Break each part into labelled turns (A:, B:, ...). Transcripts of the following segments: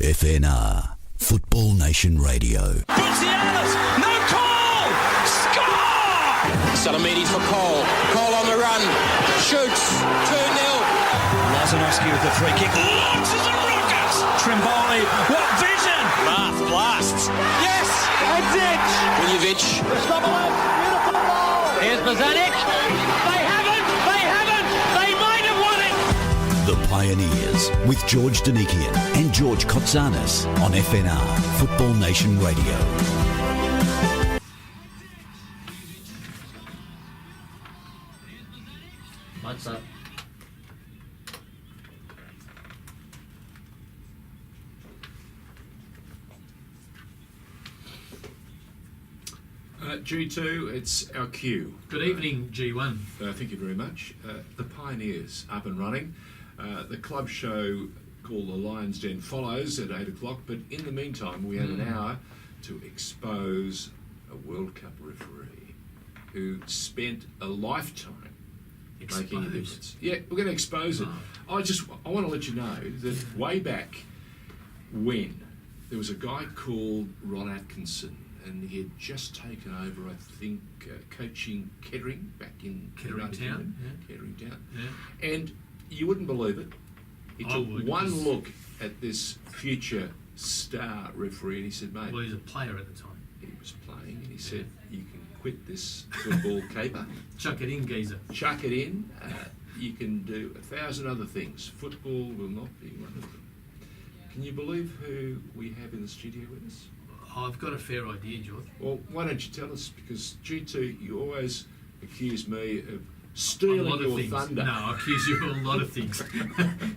A: FNR, Football Nation Radio.
B: Buzianas, no call! Score!
C: Salamini for Cole. Cole on the run. Shoots. 2-0.
B: Lazanovsky with the free kick. Launches a rocket! Trimboli, what vision! Blasts. Yes! Heads it!
C: Miljevic.
B: Beautiful ball! Here's Bozanic. They might have won it!
A: The Pioneers with George Danikian and George Kotzanis on FNR, Football Nation Radio.
D: What's up?
E: G2, it's our cue.
D: Good evening, G1.
E: Thank you very much. The Pioneers up and running. The club show called The Lion's Den follows at 8 o'clock, but in the meantime we have an hour to expose a World Cup referee who spent a lifetime making a difference. Yeah, we're going to expose it. I want to let you know that way back when there was a guy called Ron Atkinson, and he had just taken over, I think, coaching Kettering back in
D: Kettering Town.
E: Kettering Town.
D: Yeah.
E: And you wouldn't believe it. He
D: I
E: took
D: would,
E: one
D: because-
E: look at this future star referee and he said, mate,
D: Well, he was a player at the time.
E: he was playing, and he said, you can quit this football caper,
D: Chuck it in, geezer.
E: chuck it in, you can do 1,000 other things. Football will not be one of them. Can you believe who we have in the studio with us?
D: I've got a fair idea, George.
E: Well, why don't you tell us? Because G2, you always accuse me of
D: A
E: stealing
D: lot of
E: your
D: things.
E: thunder.
D: No, I accuse you of a lot of things.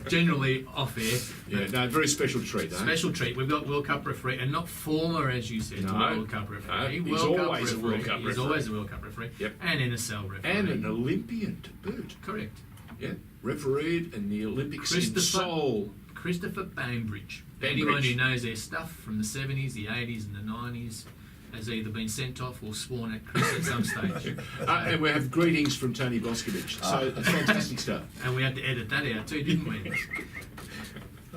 D: Generally off air.
E: Yeah, no, very special treat, eh?
D: Special treat. We've got World Cup referee, and not former, as you said,
E: No.
D: World Cup referee.
E: He's
D: World Cup
E: always a
D: referee.
E: World Cup
D: He's
E: referee.
D: always a World Cup referee.
E: Yep.
D: And NSL referee.
E: And an Olympian to boot.
D: Correct.
E: Yeah, refereed in the Olympics in
D: Christopher-
E: Seoul.
D: Christopher Bambridge.
E: Bambridge.
D: Anyone who knows their stuff from the 70s, the 80s, and the 90s has either been sent off or sworn at Chris at some stage.
E: And we have greetings from Tony Boscovich. So fantastic stuff.
D: And we had to edit that out too, didn't we?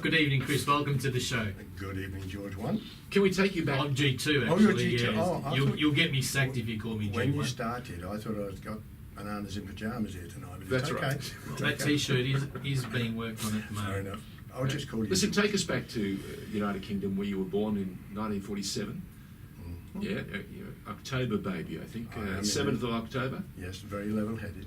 D: Good evening, Chris. Welcome to the show.
F: Good evening, George 1.
E: Can we take you back?
D: I'm G2,
F: Oh,
D: actually.
F: you're G2.
D: Yeah.
F: Oh, I
D: you'll,
F: thought-
D: you'll get me sacked if you call me G1.
F: When you started, I thought I'd got bananas in pyjamas here tonight. But
E: That's
F: it's okay.
E: right.
F: It's
D: That
F: okay.
D: T-shirt is being worked on at the
F: Fair
D: moment.
F: enough. I'll just call you.
E: Listen, take us back to United Kingdom, where you were born in 1947.
F: Mhm.
E: Yeah, you're October baby, I think.
F: I am
E: 7th of October.
F: Yes, very level-headed.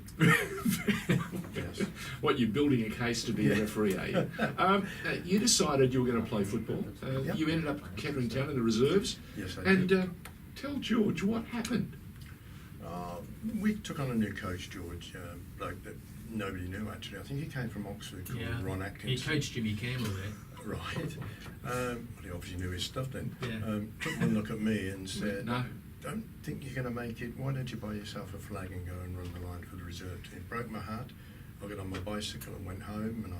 F: Yes.
E: What, you're building a case to be a referee, are you? You decided you were going to play football.
F: Yep.
E: You ended up at Kettering Town in the reserves.
F: Yes, I
E: And
F: did.
E: tell George what happened.
F: We took on a new coach, George, bloke that nobody knew, actually. I think he came from Oxford, called
D: Yeah.
F: Ron
D: He
F: Atkinson.
D: coached Jimmy Campbell there.
F: Right. Well, he obviously knew his stuff then.
D: Yeah.
F: Took one look at me and said,
E: No.
F: don't think you're going to make it. Why don't you buy yourself a flag and go and run the line for the reserve team? Broke my heart. I got on my bicycle and went home, and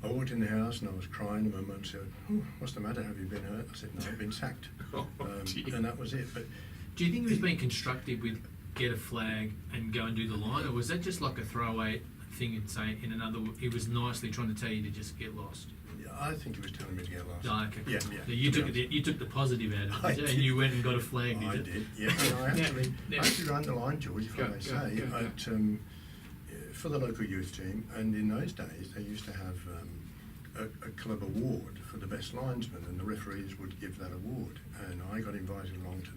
F: I walked in the house and I was crying, and my mum said, oh, what's the matter? Have you been hurt? I said, no, I've been sacked.
E: Oh, dear.
F: And that was it. But
D: Do you think he was being constructive with get a flag and go and do the line, or was that just like a throwaway thing and say in another? He was nicely trying to tell you to just get lost.
F: yeah, I think he was telling me to get lost.
D: Oh, okay.
F: Yeah,
D: So
F: yeah.
D: you
F: to
D: took
F: be
D: it. You took the positive out of
F: I
D: it, did you?
F: did.
D: And you went and got a flag.
F: honest. I
D: Did you?
F: did, yeah. And I actually,
D: Yeah.
F: I actually ran the line, George, if I
E: Go,
F: may
E: go,
F: say,
E: go, go.
F: for the local youth team. And in those days, they used to have a club award for the best linesman, and the referees would give that award. And I got invited along to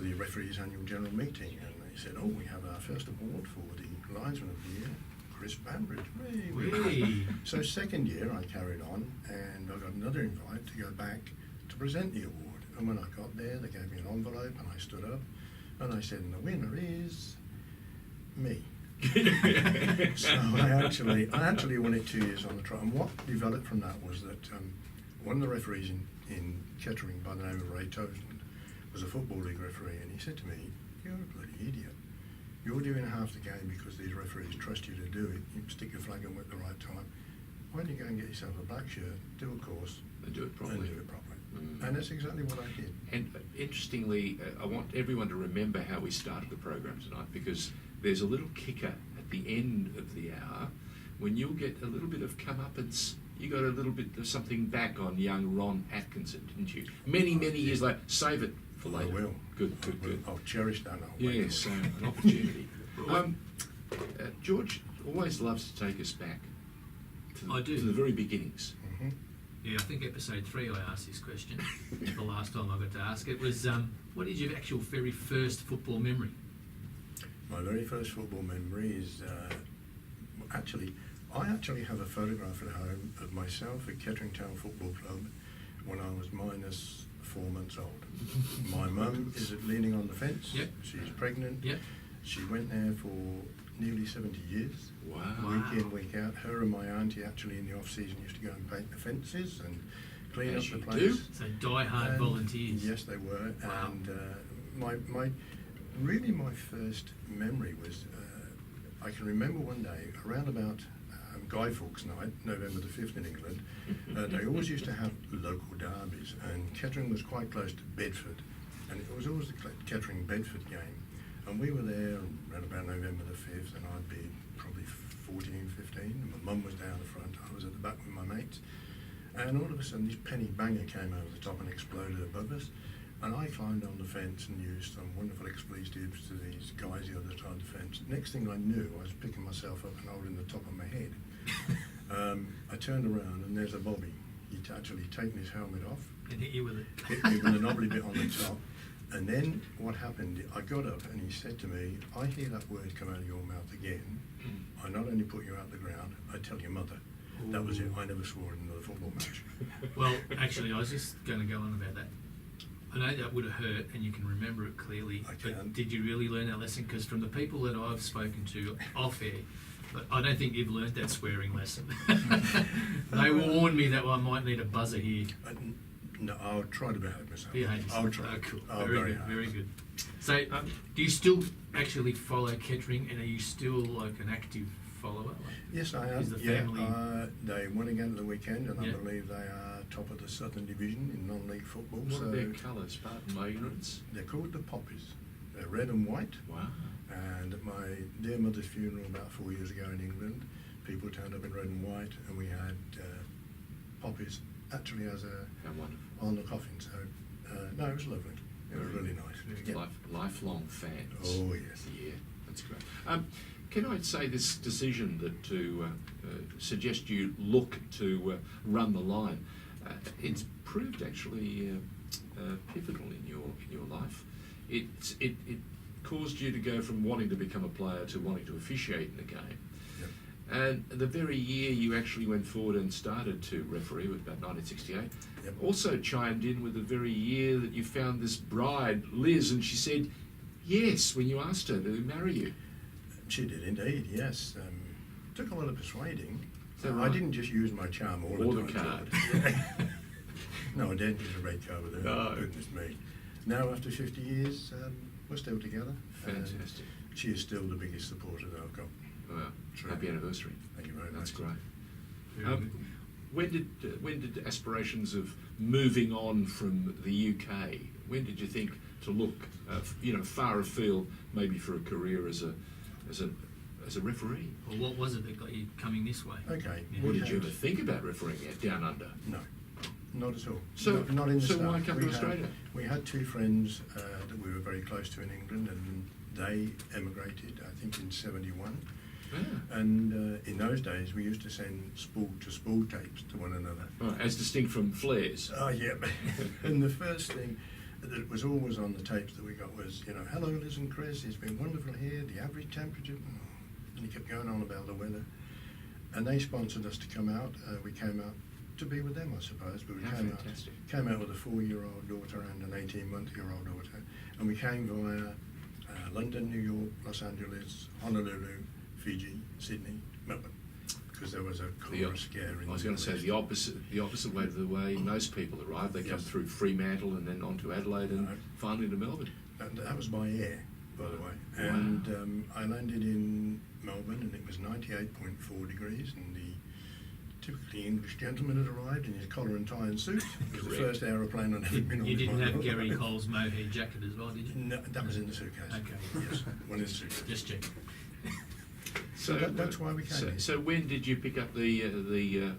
F: the referees' annual general meeting, and they said, "Oh, we have our first award for the linesman of the year, Chris Bambridge."
D: Whee.
F: So second year, I carried on, and I got another invite to go back to present the award. And when I got there, they gave me an envelope, and I stood up, and I said, "And the winner is me." So I actually won it 2 years on the trot. And what developed from that was that one of the referees in Kettering by the name of Ray Toseland was a Football League referee, and he said to me, "You're a bloody idiot. You're doing half the game because these referees trust you to do it. You stick your flag on at the right time. Why don't you go and get yourself a black shirt, do a course,
E: And do it properly.
F: and do it properly?"
E: Mm.
F: And that's exactly what I did.
E: And interestingly, I want everyone to remember how we started the program tonight, because there's a little kicker at the end of the hour when you'll get a little bit of comeuppance you got a little bit of something back on young Ron Atkinson, didn't you? Many, many years later. Save it for later.
F: I will.
E: Good, good, good.
F: I'll cherish that. I'll wait
E: Yes,
F: for it.
E: an opportunity. George always loves to take us back
D: I do.
E: to the very beginnings.
F: Mhm.
D: Yeah, I think episode 3 I asked this question. The last time I got to ask it was, what is your actual very first football memory?
F: My very first football memory is I actually have a photograph at home of myself at Kettering Town Football Club when I was minus 4 months old. My mum is leaning on the fence.
D: Yep.
F: She's pregnant.
D: Yep.
F: She went there for nearly 70 years.
E: Wow.
F: Week in, week out. Her and my auntie actually in the off season used to go and paint the fences and clean
E: As
F: up the
E: you
F: place.
E: do.
D: So die-hard
F: And
D: volunteers.
F: Yes, they were.
D: Wow.
F: And my first memory was I can remember one day around about Guy Fawkes Night, November the 5th in England. They always used to have local derbies, and Kettering was quite close to Bedford, and it was always the Kettering-Bedford game. And we were there around about November the 5th, and I'd be probably 14, 15, and my mum was down the front, I was at the back with my mates, and all of a sudden this penny banger came over the top and exploded above us, and I climbed on the fence and used some wonderful expletives to these guys the other side of the fence. Next thing I knew, I was picking myself up and holding the top of my head. I turned around and there's a Bobby. He'd actually taken his helmet off,
D: And hit you with it.
F: hit me with a knobbly bit on the top. And then what happened, I got up and he said to me, I hear that word come out of your mouth again. I not only put you out the ground, I tell your mother. That was it. I never swore in another football match.
D: Well, actually, I was just going to go on about that. I know that would have hurt, and you can remember it clearly.
F: I
D: But
F: can.
D: did you really learn that lesson? Because from the people that I've spoken to off air, but I don't think you've learned that swearing lesson. They warned me that I might need a buzzer here.
F: No, I'll try to behave myself.
D: Behave
F: I'll
D: yourself.
F: try.
D: Oh, cool.
F: Oh,
D: Very good.
F: hard.
D: Very good. So, do you still actually follow Kettering, and are you still like an active follower? Like,
F: Yes, I am.
D: Is the
F: Yeah,
D: family-
F: they won again at the weekend, and
D: Yeah.
F: I believe they are top of the Southern Division in non-league football.
E: What
F: so
E: are their colours? Pardon my ignorance.
F: they're called the Poppies. They're red and white.
E: Wow.
F: And at my dear mother's funeral about 4 years ago in England, people turned up in red and white, and we had poppies actually as
E: How wonderful.
F: on the coffin. So no, it was lovely. It was really nice. Yeah.
E: Lifelong fans.
F: Oh yes.
E: Yeah, that's great. Can I say this decision that to suggest you look to run the line? It's proved actually pivotal in your life. It caused you to go from wanting to become a player to wanting to officiate in the game.
F: Yep.
E: And the very year you actually went forward and started to referee, was about 1968,
F: Yep.
E: also chimed in with the very year that you found this bride, Liz, and she said yes when you asked her to marry you.
F: She did indeed. Yes. Took a lot of persuading.
E: Is that
F: I
E: right?
F: didn't just use my charm all
E: Or
F: the
E: the
F: time.
E: card.
F: George. No, I didn't use a red card with her.
E: No.
F: Goodness me. Now, after 50 years, we're still together. and
E: Fantastic.
F: She is still the biggest supporter that I've got.
E: Wow.
F: True.
E: Happy anniversary.
F: Thank you very
E: That's
F: much.
E: great.
D: very good.
E: When did aspirations of moving on from the UK? When did you think to look, far afield, maybe for a career as a referee?
D: Well, what was it that got you coming this way?
F: Okay.
D: Yeah.
E: Or
F: we
E: did you
F: had-
E: ever think about refereeing out down under?
F: No, not at all.
E: So-
F: not in the
E: so
F: start.
E: why come to Australia?
F: We had two friends that we were very close to in England, and they emigrated, I think, in '71.
E: Yeah.
F: And in those days, we used to send spool-to-spool tapes to one another.
E: Oh, as distinct from flares.
F: Oh, yeah. And the first thing that was always on the tapes that we got was, hello, Liz and Chris, it's been wonderful here, the average temperature. And he kept going on about the weather. And they sponsored us to come out. We came out to be with them, I suppose. But we
E: How
F: came
E: fantastic.
F: out with a 4-year-old daughter and an 18-month-year-old daughter. And we came via London, New York, Los Angeles, Honolulu, Fiji, Sydney, Melbourne. Because there was a cholera scare in
E: I was going to say the opposite way to the way most people arrive. They come
F: Yes.
E: through Fremantle and then on to Adelaide and
F: No.
E: finally to Melbourne.
F: That was by air, by the way.
E: Wow.
F: And I landed in Melbourne, and it was 98.4 degrees, and the typically English gentleman had arrived in his collar and tie and suit. It was the
E: Correct.
F: first aeroplane I'd ever been on.
D: You didn't
F: in my
D: have
F: life.
D: Gary Cole's mohair jacket as well, did you?
F: No, that was in the suitcase.
D: Okay.
F: Yes, one in the suitcase.
D: Just checking.
F: So that's why we came here.
E: So when did you pick up the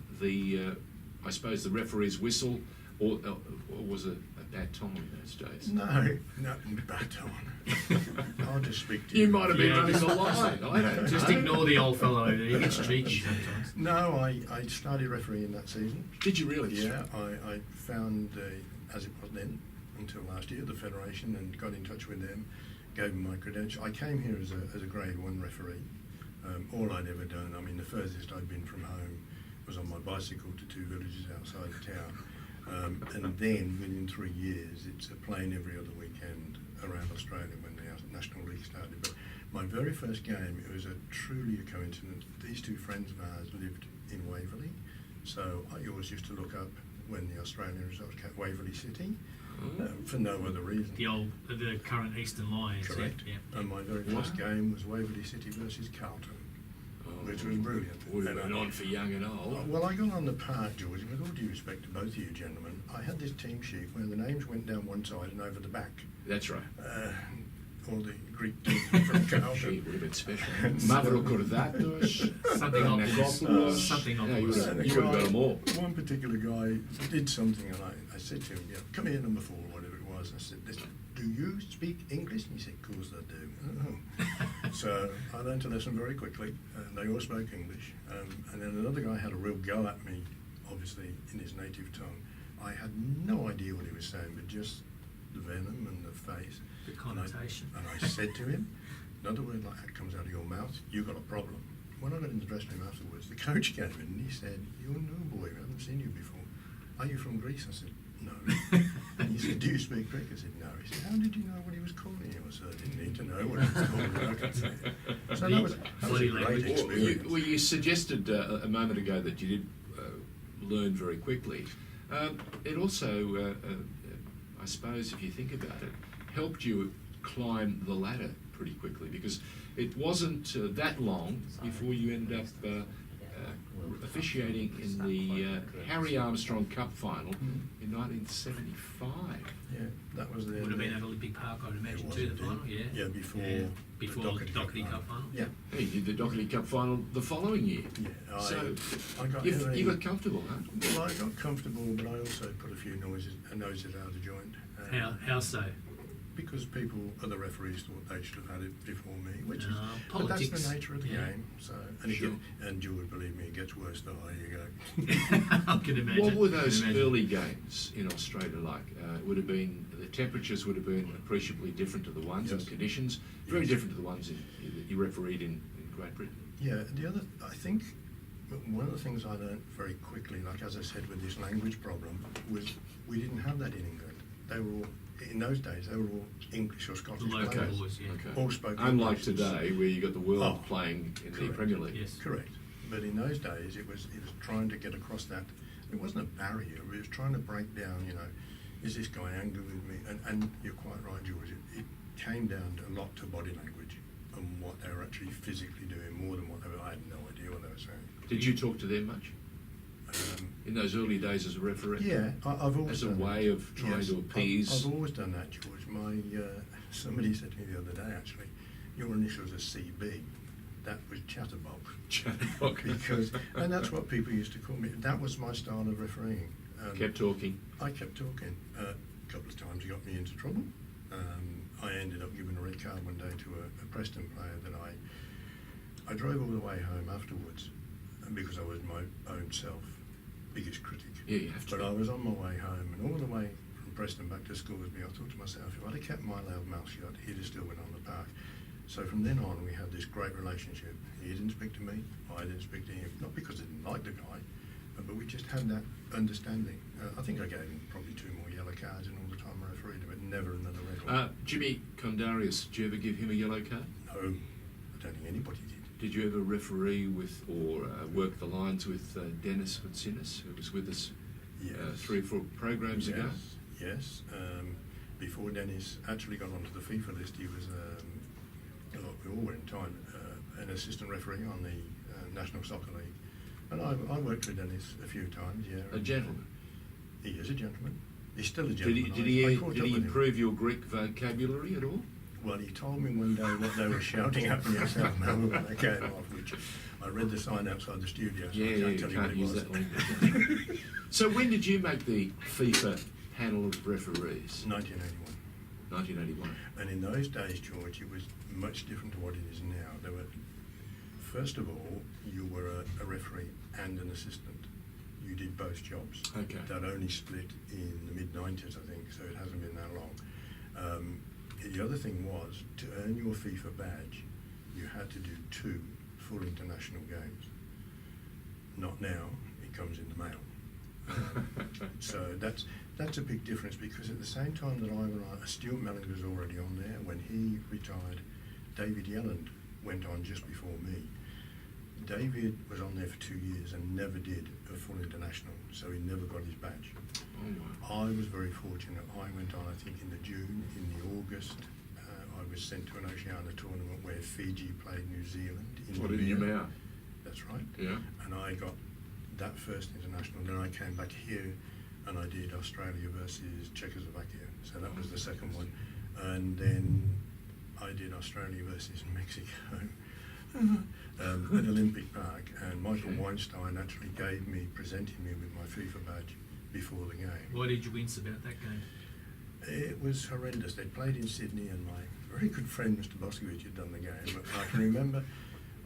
E: I suppose the referee's whistle, or was it a baton in those days?
F: No, baton. I'll just speak to you.
E: You might have been
D: Yeah,
E: running
D: just-
E: the line. I don't
D: Just
E: know.
D: ignore the old fellow over there. He gets cheeky sometimes.
F: No, I started refereeing that season.
E: Did you really?
F: Yeah, I found, as it was then, until last year, the Federation, and got in touch with them, gave them my credential. I came here as a grade 1 referee. All I'd ever done, I mean, the furthest I'd been from home was on my bicycle to 2 villages outside the town. And then, within 3 years, it's playing every other weekend around Australia when the National League started. But my very first game, it was truly a coincidence. These 2 friends of ours lived in Waverley, so I always used to look up when the Australian results came, Waverley City, for no other reason.
D: The current Eastern Lions.
F: Correct.
D: Yeah.
F: And my very first game was Waverley City versus Carlton, which was brilliant.
E: Would have
F: And
E: been on for young and old.
F: well, I got on the park, George, and with all due respect to both of you gentlemen, I had this team sheet where the names went down one side and over the back.
E: That's right.
F: All the Greek teams from
E: Gee,
F: Carlton.
E: it would have been special. Mavrokordatos,
D: Something
E: Necropolis.
D: something
E: Yeah, you would
D: obvious.
E: have got them all.
F: One particular guy did something, and I said to him, come here, number 4, whatever it was. I said, do you speak English? And he said, of course I do. Oh. So I learned a lesson very quickly, and they all spoke English. And then another guy had a real go at me, obviously in his native tongue. I had no idea what he was saying, but just the venom and the face.
D: The connotation.
F: And I said to him, another word like that comes out of your mouth, you've got a problem. When I got in the dressing room afterwards, the coach came in and he said, you're a new boy, we haven't seen you before. Are you from Greece? I said, no. And he said, do you speak Greek? I said, no. He said, how did you know what he was calling you? I said, I didn't need to know what he was calling. I could say it. So that was a
D: Body
F: great
D: language.
F: experience.
E: Well, you suggested a moment ago that you did learn very quickly. It also, I suppose, if you think about it, helped you climb the ladder pretty quickly, because it wasn't that long before you ended up officiating in the Harry Armstrong Cup Final in 1975.
F: Yeah, that was the...
D: Would have been at Olympic Park, I'd imagine, too, the final. Yeah.
F: Yeah, before
D: Before
F: the
D: Dockerty Cup Final.
F: Yeah.
E: Hey, you did the Dockerty Cup Final the following year.
F: Yeah,
E: So
F: I got
E: you got comfortable, huh?
F: Well, I got comfortable, but I also put a few noses out of joint.
D: How so?
F: Because other referees thought they should have had it before me, which is,
D: No,
F: but that's
D: politics.
F: the nature of the
D: Yeah.
F: game. So, and
E: Sure.
F: and George, believe me, it gets worse the higher you go.
D: I can imagine.
E: What were those
D: Can imagine.
E: early games in Australia like? It would have been, the temperatures would have been appreciably different to the ones, and
F: Yes.
E: the conditions very
F: Yes.
E: different to the ones that you refereed in Great Britain.
F: Yeah, I think one of the things I learned very quickly, like as I said with this language problem, was we didn't have that in England. They were all, in those days, they were all English or Scottish
D: Local
F: players.
D: boys, yeah.
E: Okay.
F: All spoke
E: Unlike
F: English.
E: today, where you got the world
F: Oh,
E: playing in the
F: correct.
E: Premier League.
D: Yes.
F: Correct. But in those days, it was trying to get across that. It wasn't a barrier. It was trying to break down, is this guy angry with me? And you're quite right, George. It came down a lot to body language and what they were actually physically doing more than what they were. I had no idea what they were saying.
E: Did you talk to them much in those early days as a referee?
F: Yeah, I've always
E: As a
F: done
E: way
F: that.
E: of trying
F: Yes,
E: to appease.
F: I've always done that, George. Somebody said to me the other day, actually, your initials are CB. That was Chatterbox.
E: Chatterbox.
F: And that's what people used to call me. That was my style of refereeing.
E: Kept talking.
F: I kept talking. A couple of times he got me into trouble. I ended up giving a red card one day to a Preston player that I drove all the way home afterwards, because I was my own biggest critic.
E: Yeah, you have to.
F: But I was on my way home, and all the way from Preston back to Scoresby, I thought to myself, if I'd have kept my loud mouth shut, he'd have still been on the park. So from then on, we had this great relationship. He didn't speak to me, I didn't speak to him. Not because I didn't like the guy, but we just had that understanding. I think I gave him probably 2 more yellow cards in all the time I refereed him, but never another red one.
E: Jimmy Condarius, did you ever give him a yellow card?
F: No, I don't think anybody did.
E: Did you ever referee with or work the lines with Dennis Vincennes, who was with us
F: Yes.
E: 3 or 4 programs ago?
F: Yes. Before Dennis actually got onto the FIFA list, he was, we all were in time, an assistant referee on the National Soccer League. And I worked with Dennis a few times, yeah.
E: A gentleman.
F: He is a gentleman. He's still a
E: Did
F: gentleman.
E: he
F: I caught up with him.
E: improve your Greek vocabulary at all?
F: Well, he told me one day what they were shouting at me in South Melbourne when they came off, which I read the sign outside the studio, so I can't tell you what it
E: use
F: was.
E: that language. So when did you make the FIFA panel of referees?
F: 1981.
E: 1981.
F: And in those days, George, it was much different to what it is now. There were, first of all, you were a referee and an assistant. You did both jobs.
E: Okay.
F: That only split in the mid-90s, I think, so it hasn't been that long. The other thing was, to earn your FIFA badge, you had to do 2 full international games. Not now, it comes in the mail. So that's a big difference, because at the same time that I was on, Stuart Melling was already on there. When he retired, David Yelland went on just before me. David was on there for 2 years and never did a full international, so he never got his badge.
E: Oh, wow.
F: I was very fortunate. I went on, I think, in the June, in the August. I was sent to an Oceania tournament where Fiji played New Zealand.
E: What in your mouth?
F: That's right.
E: Yeah.
F: And I got that first international. Then I came back here and I did Australia versus Czechoslovakia. So that was the second one. And then I did Australia versus Mexico at Olympic Park. And Michael Weinstein actually presented me with my FIFA badge before the game.
D: Why did you wince about that game?
F: It was horrendous. They played in Sydney, and my very good friend Mr. Boscovich had done the game. But I can remember,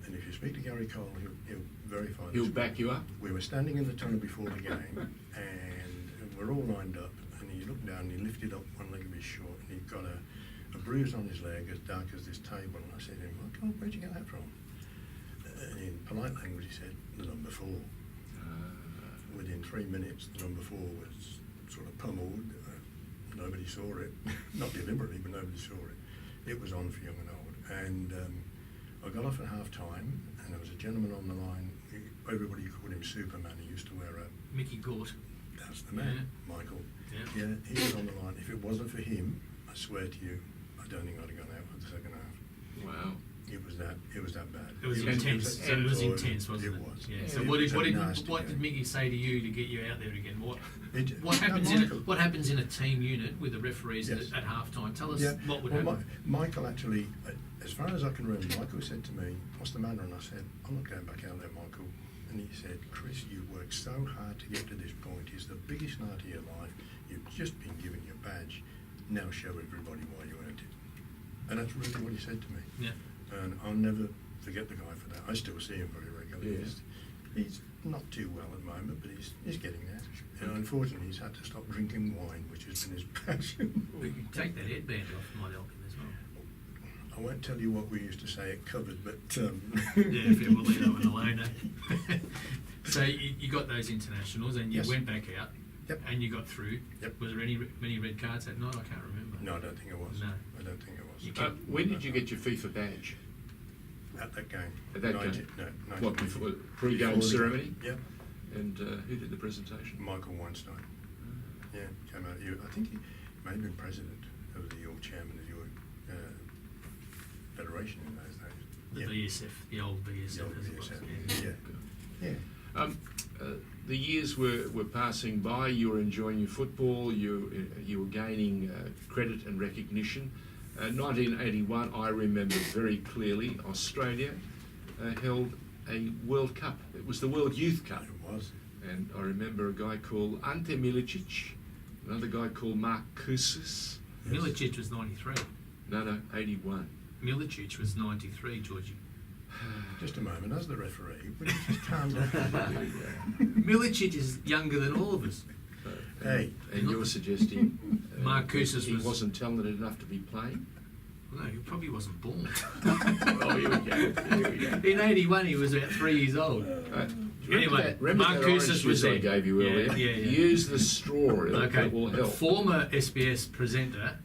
F: and if you speak to Gary Cole, he'll verify this.
E: He'll back you up?
F: We were standing in the tunnel before the game, and we're all lined up, and he looked down and he lifted up one leg of his short, and he'd got a bruise on his leg as dark as this table. And I said to him, "Oh, God, where'd you get that from?" And in polite language, he said, "The number 4. Within 3 minutes, the number 4 was sort of pummeled. Nobody saw it, not deliberately, but nobody saw it. It was on for young and old. And I got off at half time, and there was a gentleman on the line. Everybody called him Superman. He used to wear a...
D: Mickey Gort.
F: That's the man, Michael.
D: Yeah.
F: Yeah, he was on the line. If it wasn't for him, I swear to you, I don't think I'd have gone out for the second half.
E: Wow.
F: It was that bad.
D: It was intense. It was intense, wasn't it?
F: It was.
D: Yeah.
F: Yeah,
D: So
F: it
D: what
F: was a
D: did
F: nasty game.
D: Mickey say to you to get you out there again?
F: Michael-
D: What happens in a team unit with the referees
F: Yes.
D: at half time? Tell us what would
F: well,
D: happen.
F: Michael actually, as far as I can remember, Michael said to me, "What's the matter?" And I said, "I'm not going back out there, Michael." And he said, "Chris, you worked so hard to get to this point. It's the biggest night of your life. You've just been given your badge. Now show everybody why you earned it." And that's really what he said to me.
D: Yeah.
F: And I'll never forget the guy for that. I still see him very regularly.
E: Yes.
F: He's not too well at the moment, but he's getting there. And unfortunately, he's had to stop drinking wine, which has been his passion.
D: We can take that headband off, might help him as well.
F: I won't tell you what we used to say at covered, but
D: Yeah, we'll leave that one alone. Eh? So you got those internationals, and you
F: Yes.
D: went back out,
F: Yep.
D: and you got through.
F: Yep.
D: Was there many red cards that night? I can't remember.
F: No, I don't think it was.
D: No.
F: I don't think it was.
D: You kept-
E: When did you get your FIFA badge?
F: At that game.
E: At that game?
F: No,
E: What, before pre-game
F: before the
E: ceremony?
F: game. Yeah.
E: And who did the presentation?
F: Michael Weinstein. Yeah, came out. I think he may have been president of the York chairman of the York Federation in those days.
D: The
F: Yeah.
D: VSF, the old VSF,
F: The old
D: as it was.
F: VSF,
D: Yeah.
F: Yeah.
E: The years were passing by. You were enjoying your football. You were gaining credit and recognition. 1981, I remember very clearly. Australia held a World Cup. It was the World Youth Cup,
F: It was.
E: and I remember a guy called Ante Milicic, another guy called Mark Kusis.
D: Milicic was 93.
E: No, 81.
D: Milicic was 93, Georgie.
F: Just a moment. As the referee, would you just calm down?
D: Milicic is younger than all of us.
F: Hey.
E: And you're suggesting
D: Mark Kusis
E: he
D: was-
E: wasn't talented enough to be playing?
D: No, he probably wasn't born.
E: Oh, here we go. Here we go.
D: In 81, he was about 3 years old. Anyway,
E: remember
D: Mark
E: that orange
D: Kusis was
E: juice I
D: there.
E: gave you
D: Yeah,
E: earlier?
D: yeah, yeah.
E: Use the straw.
D: Okay,
E: That will help.
D: former SBS presenter.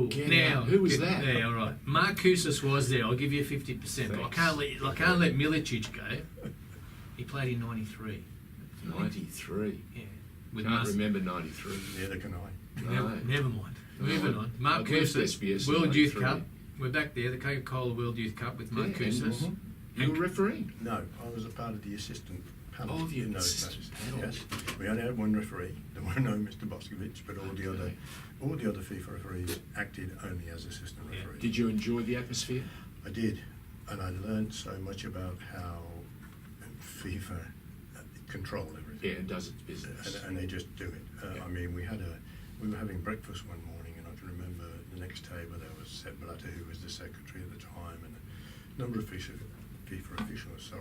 E: Get
D: Now
E: out. Who was that?
D: Yeah, all right. Mark Kusis was there. I'll give you 50%. But I can't let Milicic go. He played in 93.
E: 93.
D: Yeah. With
E: Can't
D: Mas-
E: remember 93.
F: Neither can I.
E: No.
D: Never mind.
E: No,
D: Moving on. Mark
E: I'd left
D: Kusis,
E: SBS in
D: World Youth
E: 93.
D: Cup. We're back there. The Coca-Cola World Youth Cup with Mark
E: Yeah, and-
D: Kusis.
E: You were refereeing.
F: No, I was a part of the assistant panel
E: Oh, the
F: in those
E: assistant
F: matches.
E: panel.
F: Yes. We only had one referee. There were no Mr. Boscovich, but all the other FIFA referees acted only as assistant
D: Yeah.
F: referees.
E: Did you enjoy the atmosphere?
F: I did, and I learned so much about how FIFA control everything.
E: Yeah, it does its business.
F: And they just do it.
E: Yeah.
F: I mean, we were having breakfast one morning, and I can remember the next table there was Sepp Blatter, who was the secretary at the time, and a number of FIFA officials.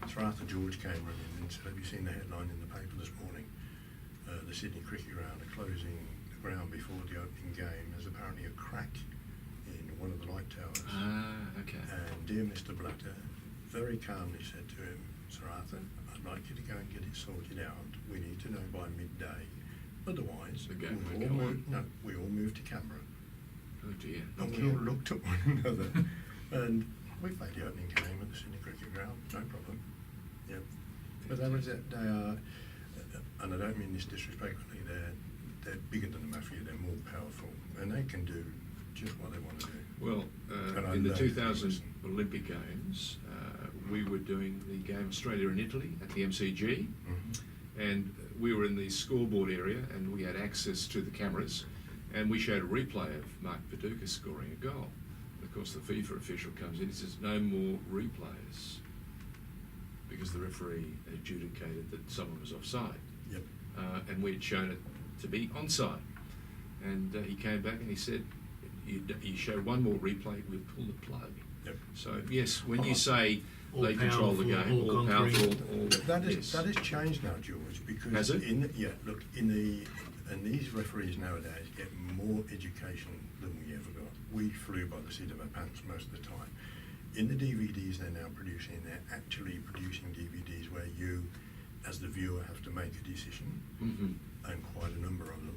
F: Sir Arthur George came running and said, "Have you seen the headline in the paper this morning? The Sydney Cricket Ground are closing the ground before the opening game. There's apparently a crack in one of the light towers."
E: Okay.
F: And dear Mr. Blatter very calmly said to him, "Sir Arthur, I'd like you to go and get it sorted out. We need to know by midday. Otherwise,
E: The game
F: we
E: won't
F: all
E: go
F: move, no, we all move to Canberra."
E: Oh dear.
F: And we all looked at one another, and we played the opening game at the Sydney Cricket Ground, no problem. Yep. But that was it. They are, and I don't mean this disrespectfully, they're bigger than the mafia, they're more powerful, and they can do just what they want to do.
E: Well,
F: And I
E: in the
F: learned
E: 2000
F: listen.
E: Olympic Games, we were doing the game Australia and Italy at the MCG, and we were in the scoreboard area, and we had access to the cameras, and we showed a replay of Mark Viduka scoring a goal. And of course, the FIFA official comes in and says, "No more replays," because the referee adjudicated that someone was offside.
F: Yep.
E: And we had shown it to be onside. And he came back and he said, you show one more replay, we'll pull the plug.
F: Yep.
E: So, yes, when you say
D: All
E: they control the
D: powerful,
E: game,
D: all
E: all
D: conquering.
E: powerful, all...
F: That
E: yes.
F: has changed now, George, because
E: Has it?
F: And these referees nowadays get more education than we ever got. We flew by the seat of our pants most of the time. In the DVDs they're now producing, they're actually producing DVDs where you, as the viewer, have to make a decision, and quite a number of them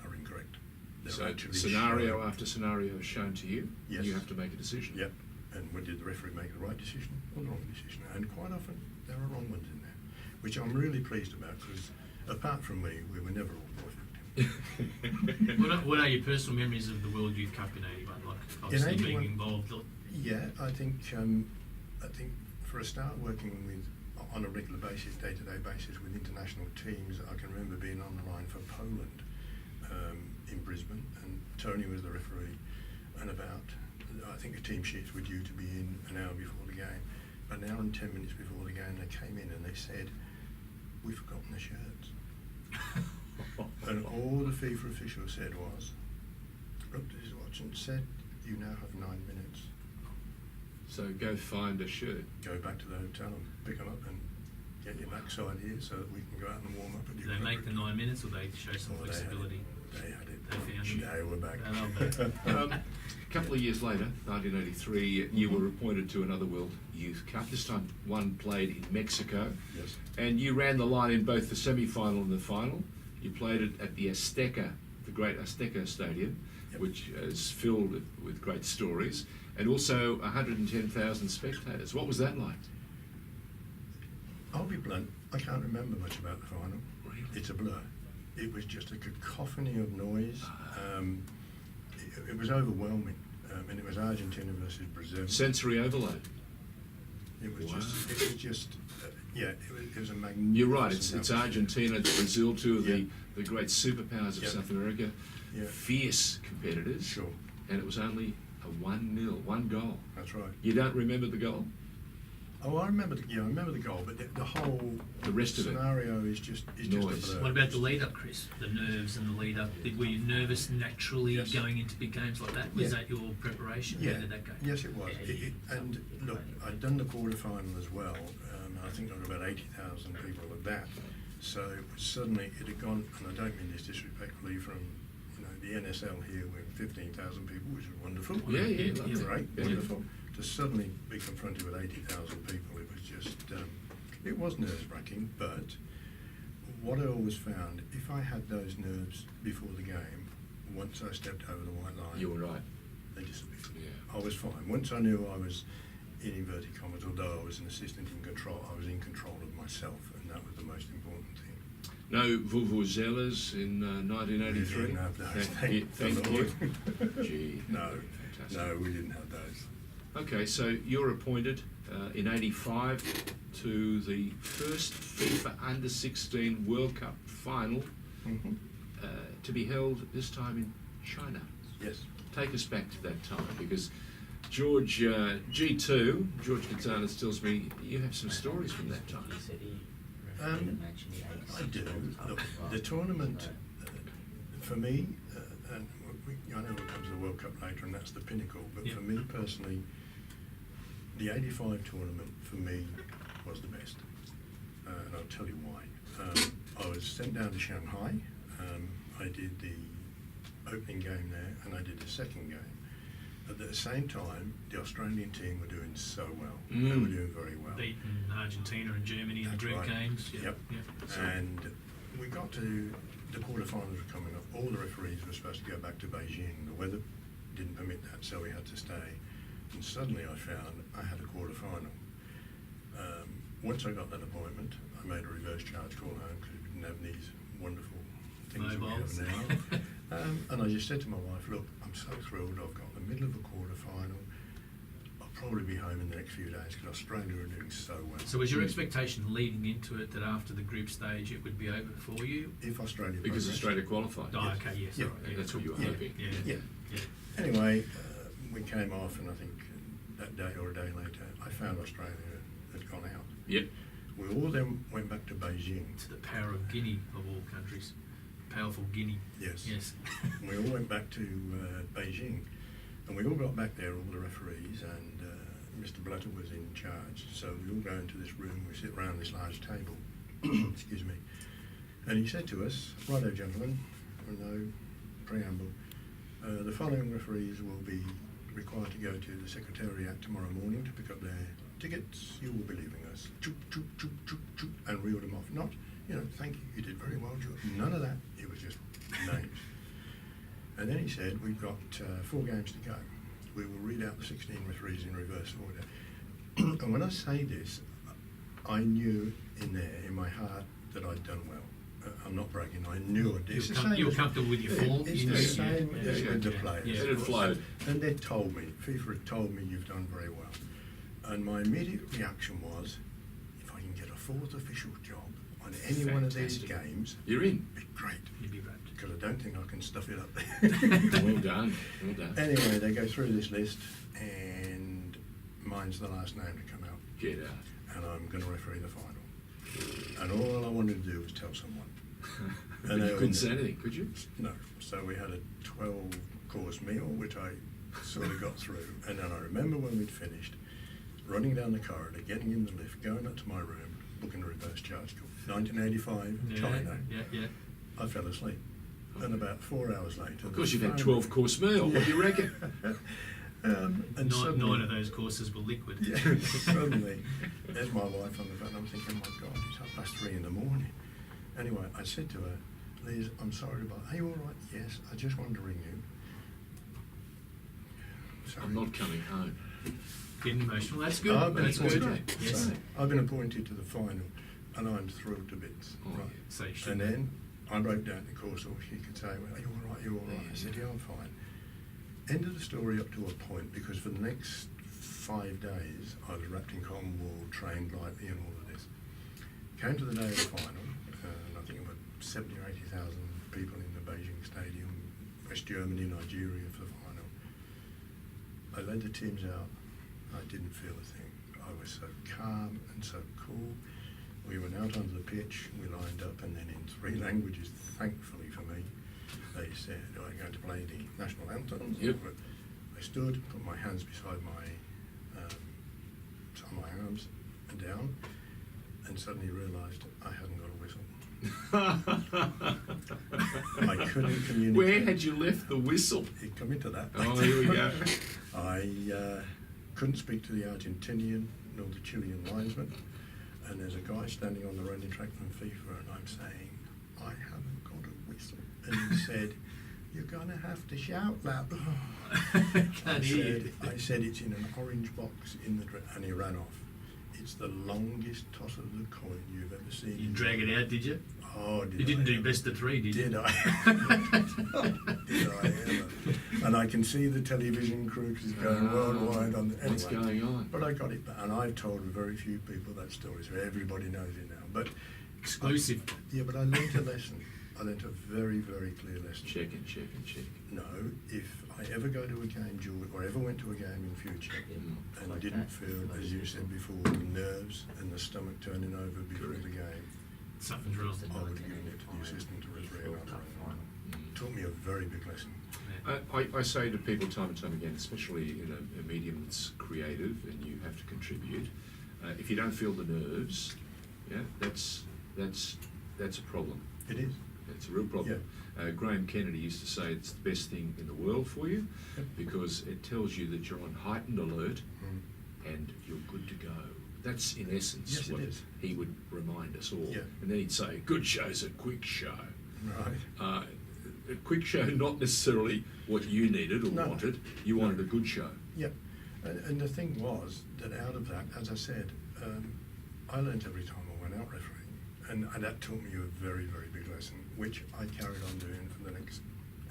F: are incorrect. They're
E: So,
F: actually
E: scenario
F: showing-
E: after scenario is shown to you,
F: Yes.
E: you have to make a decision.
F: Yep. And did the referee make the right decision or the wrong decision? And quite often there are wrong ones in there, which I'm really pleased about, because apart from me, we were never all perfect.
D: What are your personal memories of the World Youth Cup in '81? Like, obviously being
F: 81,
D: involved.
F: Yeah, I think for a start, working with on a regular basis, day-to-day basis with international teams. I can remember being on the line for Poland in Brisbane, and Tony was the referee, and I think the team sheets were due to be in an hour before the game. An hour and 10 minutes before the game, they came in and they said, "We've forgotten the shirts." And all the FIFA official said was, looked at his watch and said, "You now have 9 minutes.
E: So go find a shirt.
F: Go back to the hotel and pick them up and get your backside here so that we can go out and warm up."
D: Did they make the 9 minutes, or they show some
F: Oh, they had it.
D: flexibility?
F: They had it.
D: They found it.
F: They were back.
D: I love that.
E: A couple of years later, 1983, you were appointed to another World Youth Cup, this time one played in Mexico.
F: Yes.
E: And you ran the line in both the semi-final and the final. You played it at the Azteca, the great Azteca Stadium,
F: Yep.
E: which is filled with great stories, and also 110,000 spectators. What was that like?
F: I'll be blunt, I can't remember much about the final.
E: Really?
F: It's a blur. It was just a cacophony of noise. It was overwhelming. And it was Argentina versus Brazil.
E: Sensory overload.
F: It was
E: Wow.
F: just, it was a magnificent.
E: You're right, it's
F: atmosphere.
E: Argentina, it's Brazil, two of
F: Yeah.
E: the great superpowers of
F: Yeah.
E: South America.
F: Yeah.
E: Fierce competitors.
F: Sure.
E: And it was only a 1-0, one goal.
F: That's right.
E: You don't remember the goal?
F: Oh, I remember the goal, but the whole
E: The rest of it.
F: scenario is just a
E: Noise.
F: blur.
D: What about the lead up, Chris? The nerves and the lead up. Were you nervous naturally
F: Yes.
D: going into big games like that? Was
F: Yeah.
D: that your preparation?
F: Yeah.
D: How did that go?
F: Yes, it was. And look, I'd done the quarter-final as well. I think there were about 80,000 people at that. So suddenly it had gone, and I don't mean this disrespectfully, from the NSL here with 15,000 people, which is wonderful.
E: Yeah,
D: yeah,
E: lovely.
D: yeah.
F: Great,
E: Yeah.
F: wonderful. To suddenly be confronted with 80,000 people, it was just, it was nerve-wracking, but what I always found, if I had those nerves before the game, once I stepped over the white line,
E: You were right.
F: they disappeared.
E: Yeah.
F: I was fine. Once I knew I was in inverted commas, although I was an assistant in control, I was in control of myself, and that was the most important thing.
E: No vuvuzelas in 1983?
F: We didn't have those.
E: Thank you.
F: Thank
E: Thank you. Gee,
F: No,
E: fantastic.
F: no, we didn't have those.
E: Okay, so you're appointed in '85 to the first FIFA Under-16 World Cup final
F: Mhm.
E: to be held this time in China.
F: Yes.
E: Take us back to that time, because George, G2, George Katsanis tells me you have some stories from that time.
F: I do. Look, the tournament, for me, and I know we'll come to the World Cup later, and that's the pinnacle, but
D: Yep.
F: for me personally, the 85 tournament for me was the best. And I'll tell you why. I was sent down to Shanghai. I did the opening game there, and I did the second game. At the same time, the Australian team were doing so well. They were doing very well.
D: Beaten Argentina and Germany in the
F: That's
D: group
F: right.
D: games.
F: Yep. And we got to the quarterfinals were coming up. All the referees were supposed to go back to Beijing. The weather didn't permit that, so we had to stay. And suddenly I found I had a quarterfinal. Once I got that appointment, I made a reverse charge call home because we didn't have these wonderful things
D: Mobiles.
F: that we have now. And I just said to my wife, look, I'm so thrilled. I've got the middle of a quarterfinal. I'll probably be home in the next few days because Australia are doing so well.
D: So was your expectation leading into it that after the group stage it would be over for you?
F: If Australia
E: Because
F: progressed.
E: Australia qualified.
D: Oh, okay, yes.
F: Yeah.
D: all right,
E: That's what you were
F: Yeah.
E: hoping.
D: Yeah.
F: Yeah.
D: Yeah.
F: Anyway, we came off, and I think that day or a day later, I found Australia had gone out.
E: Yep.
F: We all then went back to Beijing.
D: To the power of Guinea, of all countries. Powerful Guinea.
F: Yes.
D: Yes.
F: We all went back to Beijing, and we all got back there, all the referees, and Mr. Blatter was in charge. So we all go into this room, we sit around this large table, excuse me, and he said to us, righto gentlemen, with no preamble, the following referees will be required to go to the Secretariat tomorrow morning to pick up their tickets. You will be leaving us. Choop, choop, choop, choop, choop, and reeled them off. Not, thank you, you did very well, George. None of that. It was just names. And then he said, we've got 4 games to go. We will read out the 16 referees in reverse order. And when I say this, I knew in my heart, that I'd done well. I'm not bragging, I knew I did.
D: You were comfortable with your form?
F: It's
D: You
F: the
D: knew-
F: same
D: yeah,
F: as
D: yeah,
F: with the
D: yeah,
F: players.
D: yeah.
E: And it flowed.
F: And they told me, FIFA had told me you've done very well. And my immediate reaction was, if I can get a 4th official job on any one of these
E: Fantastic.
F: games,
E: You're in.
F: it'd be great.
D: You'd be wrapped.
F: Because I don't think I can stuff it up there.
E: Well done. Well done.
F: Anyway, they go through this list, and mine's the last name to come out.
E: Get out.
F: And I'm going to referee the final. And all I wanted to do was tell someone.
E: But
F: And
E: you
F: they
E: couldn't
F: were-
E: say anything, could you?
F: No. So we had a 12-course meal, which I sort of got through. And then I remember when we'd finished, running down the corridor, getting in the lift, going up to my room, booking a reverse charge call. 1985,
D: Yeah,
F: China.
D: yeah.
F: I fell asleep. And about 4 hours later...
E: Of course, you've had
F: the
E: 12-course meal. What do you reckon?
F: and suddenly,
D: 9 of those courses were liquid.
F: Yeah, suddenly, there's my wife on the phone. I'm thinking, my God, it's 3:30 in the morning. Anyway, I said to her, Liz, I'm sorry about... Are you all right? Yes, I just wanted to ring you. Sorry.
E: I'm not coming home.
D: Getting emotional. That's good.
F: I've been
D: That's good.
F: appointed.
D: Yes.
F: So, I've been appointed to the final, and I'm thrilled to bits.
E: Oh,
F: Right.
E: yeah.
D: So you should.
F: And then I broke down the course, or she could say, well, are you all right? You all right? I said, yeah, I'm fine. End of the story up to a point, because for the next 5 days, I was wrapped in cotton wool, trained lightly, and all of this. Came to the day of the final, and I think it was 70 or 80,000 people in the Beijing Stadium, West Germany, Nigeria for the final. I led the teams out. I didn't feel a thing. I was so calm and so cool. We went out onto the pitch, we lined up, and then in 3 languages, thankfully for me, they said, are you going to play the national anthem?
E: Yep.
F: I stood, put my hands beside my arms and down, and suddenly realised I hadn't got a whistle. I couldn't communicate.
E: Where had you left the whistle?
F: He'd come into that.
E: Oh, here we go.
F: I couldn't speak to the Argentinian nor the Chilean linesman, and there's a guy standing on the running track from FIFA, and I'm saying, I haven't got a whistle. And he said, you're going to have to shout that.
D: Can't hear you.
F: I said, it's in an orange box in the and he ran off. It's the longest toss of the coin you've ever seen.
D: You drag it out, did you?
F: Oh, did
D: You didn't
F: I
D: do
F: ever.
D: best of three, did you?
F: Did I? Did I ever? And I can see the television crew 'cause it's going worldwide on. Anyway,
E: What's going on?
F: But I got it back, and I've told very few people that story, so everybody knows it now. But
D: Exclusive.
F: yeah, but I learnt a lesson. I learnt a very, very clear lesson.
E: Check and check and check.
F: No, if I ever go to a game, George, or ever went to a game in future, and didn't feel, as you said before, the nerves and the stomach turning over before the game,
D: Something's wrong.
F: I would have given it to the assistant to referee another round. Taught me a very big lesson.
E: I say to people time and time again, especially in a medium that's creative and you have to contribute, if you don't feel the nerves, yeah, that's a problem.
F: It is.
E: It's a real problem. Graham Kennedy used to say it's the best thing in the world for you because it tells you that you're on heightened alert and you're good to go. That's in essence
F: Yes, it
E: what
F: is.
E: he would remind us all.
F: Yeah.
E: And then he'd say, good show's a quick show.
F: Right.
E: A quick show, not necessarily what you needed or
F: No.
E: wanted. You wanted a good show.
F: Yep. And the thing was that out of that, as I said, I learnt every time I went out refereeing. And that taught me a very, very big lesson, which I carried on doing for the next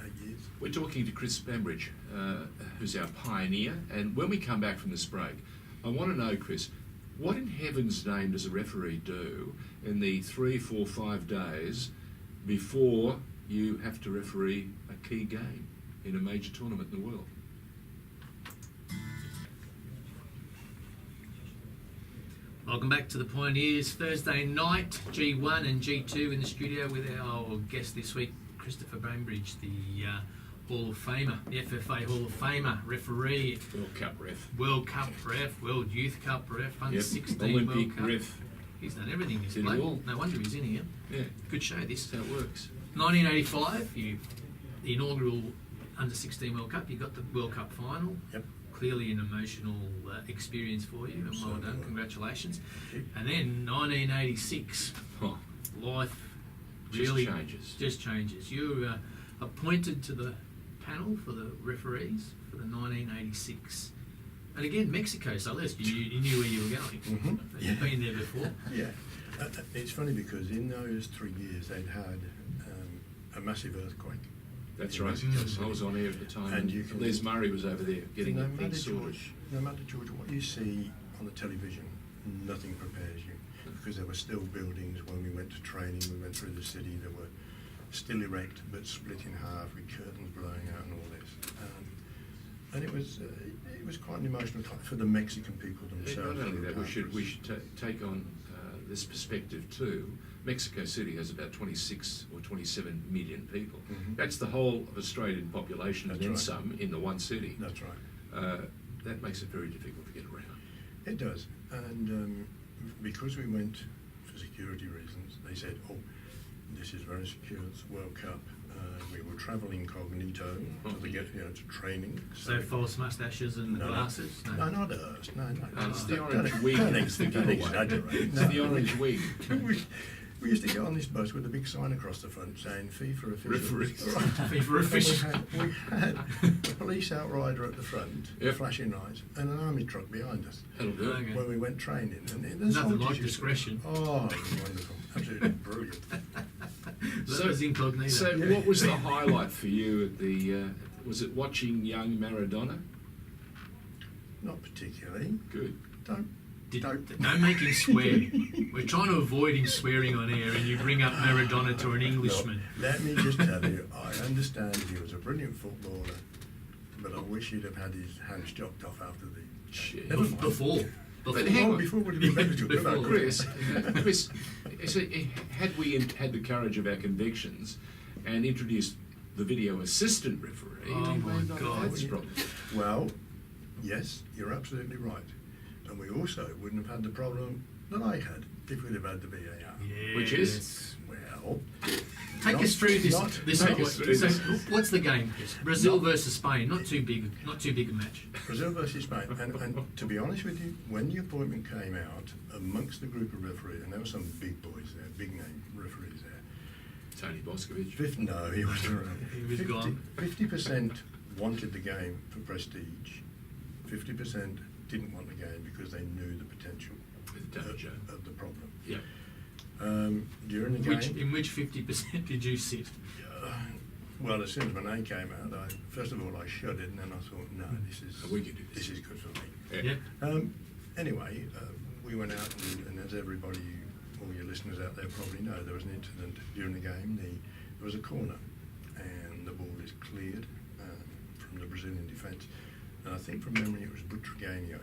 F: 8 years.
E: We're talking to Chris Bambridge, who's our pioneer. And when we come back from this break, I want to know, Chris, what in heaven's name does a referee do in the 3, 4, 5 days before you have to referee a key game in a major tournament in the world?
D: Welcome back to the Pioneers Thursday night, G1 and G2 in the studio with our guest this week, Christopher Bambridge, the Hall of Famer, the FFA Hall of Famer, referee,
E: World Cup ref.
D: World Cup ref, World Youth Cup ref, Under
E: Yep.
D: 16
E: Olympic
D: World Cup.
E: ref.
D: He's done everything. He's
E: Did it
D: played.
E: all.
D: No wonder he's in here.
E: Yeah,
D: Good show this.
E: that's how it works.
D: 1985, the inaugural Under 16 World Cup. You got the World Cup final.
F: Yep.
D: Clearly an emotional experience for you, and well
F: Certainly
D: done.
F: was.
D: Congratulations.
F: Thank you.
D: And then 1986,
E: Oh,
D: life
E: just
D: really
E: changes.
D: Just changes. You appointed to the panel for the referees for the 1986. And again, Mexico, so at least you knew where you were going.
F: Mhm.
D: You've been there before.
F: Yeah. It's funny because in those 3 years they'd had a massive earthquake.
E: That's
F: in
E: right.
F: Mexico City.
E: I was on air at the time.
F: And you can-
E: Les Murray was over there getting
F: no
E: the thing
F: matter,
E: sorted.
F: no matter, George, what you see on the television, nothing prepares you. Because there were still buildings when we went to training, we went through the city, they were still erect but split in half with curtains blowing out and all this. And it was quite an emotional time for the Mexican people themselves.
E: Not only
F: who were
E: that, we should
F: partners.
E: take on this perspective too. Mexico City has about 26 or 27 million people.
F: Mhm.
E: That's the whole of Australian population and
F: That's
E: then
F: right.
E: some in the one city.
F: That's right.
E: That makes it very difficult to get around.
F: It does, and because we went for security reasons, they said, "Oh, this is very secure. It's World Cup." We will travel incognito to training.
D: So false mustaches and
F: No,
D: glasses?
F: No, not us. No.
E: It's the
F: Don't-
E: orange
F: don't-
E: wig.
F: don't
E: It's the
F: don't
E: giveaway.
F: exaggerate.
E: It's
F: No.
E: the orange wig.
F: We used to get on this bus with a big sign across the front saying "Fee for officials."
E: Referees.
D: Fee for officials.
F: We had a police outrider at the front,
E: Yep.
F: flashing lights, and an army truck behind us
E: That'll do it.
D: Okay.
F: when we went training. And the
D: Nothing
F: soldiers
D: like
F: used to-
D: discretion.
F: Oh, it was wonderful. Absolutely brilliant.
D: That was incognito.
E: So,
F: Yeah.
E: what was the highlight for you at the? Was it watching young Maradona?
F: Not particularly.
E: Good.
D: Don't make him swear. We're trying to avoid him swearing on air, and you bring up Maradona to an Englishman.
F: No, let me just tell you, I understand he was a brilliant footballer, but I wish he'd have had his hands chopped off after the...
E: Shit.
F: Never mind.
D: Before.
E: But hang
F: Oh,
E: on.
F: before would have been better to have
D: Before.
F: done.
E: Chris, so had we had the courage of our convictions and introduced the video assistant referee,
D: Oh
E: we
D: my
E: might not have
D: God.
E: had this problem.
F: Well, yes, you're absolutely right. And we also wouldn't have had the problem that I had if we'd have had the VAR.
D: Yes.
E: Which is?
F: Well,
D: Take
F: not-
D: us through this.
F: not-
D: this
E: Take us through
D: so
E: this.
D: what's the game, Chris? Brazil versus Spain. Not too big a match.
F: Brazil versus Spain. And to be honest with you, when the appointment came out, amongst the group of referees, and there were some big boys there, big name referees there.
E: Tony Boscovich.
F: No, he wasn't around.
D: He was gone.
F: 50% wanted the game for prestige. 50% didn't want the game because they knew the potential
E: With Dojo.
F: of the problem.
E: Yeah.
F: During the game,
D: In which 50% did you sit?
F: well, as soon as my name came out, first of all I shuddered, and then I thought, no, this is good for me.
D: Yeah.
F: Anyway, we went out, and as everybody, all your listeners out there probably know, there was an incident during the game. There was a corner, and the ball is cleared from the Brazilian defence. And I think from memory it was Butragueño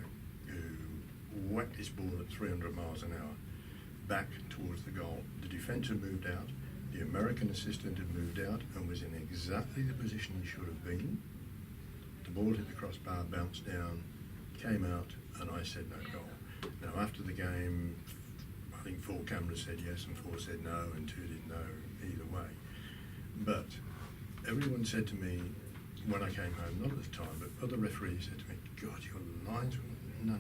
F: who whacked this ball at 300 miles an hour back towards the goal. The defence had moved out, the American assistant had moved out and was in exactly the position he should have been. The ball hit the crossbar, bounced down, came out, and I said no goal. Now after the game, I think 4 cameras said yes and 4 said no and 2 didn't know either way. But everyone said to me when I came home, not at the time, but other referees said to me, God, your linesman, no.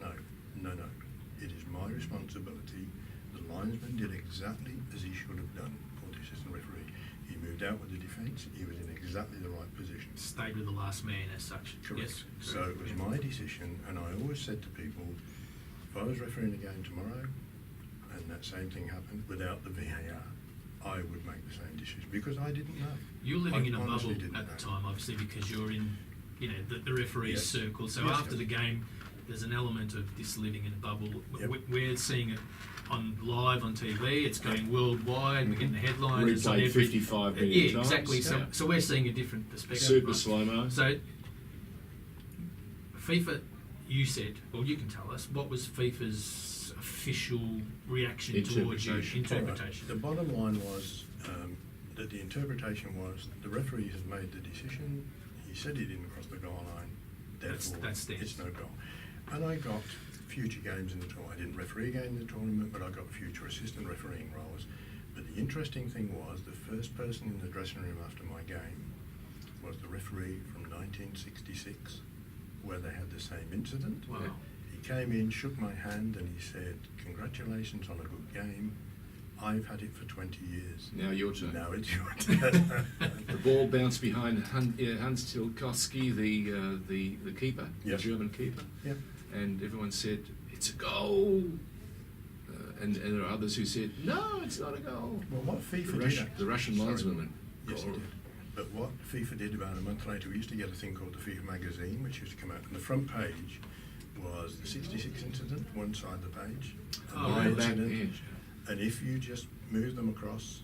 F: It is my responsibility. The linesman did exactly as he should have done, or the assistant referee. He moved out with the defence, he was in exactly the right position.
D: Stayed with the last man as such.
F: Correct.
D: Yes.
F: So it was my decision, and I always said to people, if I was refereeing a game tomorrow, and that same thing happened without the VAR, I would make the same decision, because I didn't know.
D: You're living in a
F: honestly
D: bubble
F: didn't
D: at the
F: know.
D: time, obviously, because you're in, the referee's
F: Yes.
D: circle. So
F: Yes,
D: after
F: yes.
D: the game, there's an element of this living in a bubble.
F: Yep.
D: We're seeing it on live on TV. It's going worldwide. We're getting the headlines. It's on
E: Replayed
D: every-
E: 55 million times.
D: Exactly.
E: Yeah.
D: So we're seeing a different perspective.
E: Super
D: right?
E: slow-mo.
D: So FIFA, you said, well, you can tell us, what was FIFA's official reaction towards you?
E: Interpretation.
D: Interpretation.
F: The bottom line was that the interpretation was the referee has made the decision. He said he didn't cross the goal line, therefore
D: That stands.
F: it's no goal. And I got future games in the tournament. I didn't referee a game in the tournament, but I got future assistant refereeing roles. But the interesting thing was the first person in the dressing room after my game was the referee from 1966, where they had the same incident.
D: Wow.
F: He came in, shook my hand, and he said, "Congratulations on a good game. I've had it for 20 years.
E: Now your turn.
F: Now it's your turn."
E: The ball bounced behind Hans Tilkowski, the keeper,
F: Yes.
E: the German keeper,
F: Yep.
E: and everyone said, it's a goal. And there are others who said, no, it's not a goal.
F: Well, what FIFA
E: The
F: did...
E: the Russian
F: Sorry.
E: linesman went,
F: Yes,
E: goal.
F: it did. But what FIFA did about a month later, we used to get a thing called the FIFA magazine, which used to come out, and the front page was the 66 incident, one side of the page, and
D: Oh,
F: my
D: yeah,
E: back
F: incident,
E: edge.
F: and if you just move them across,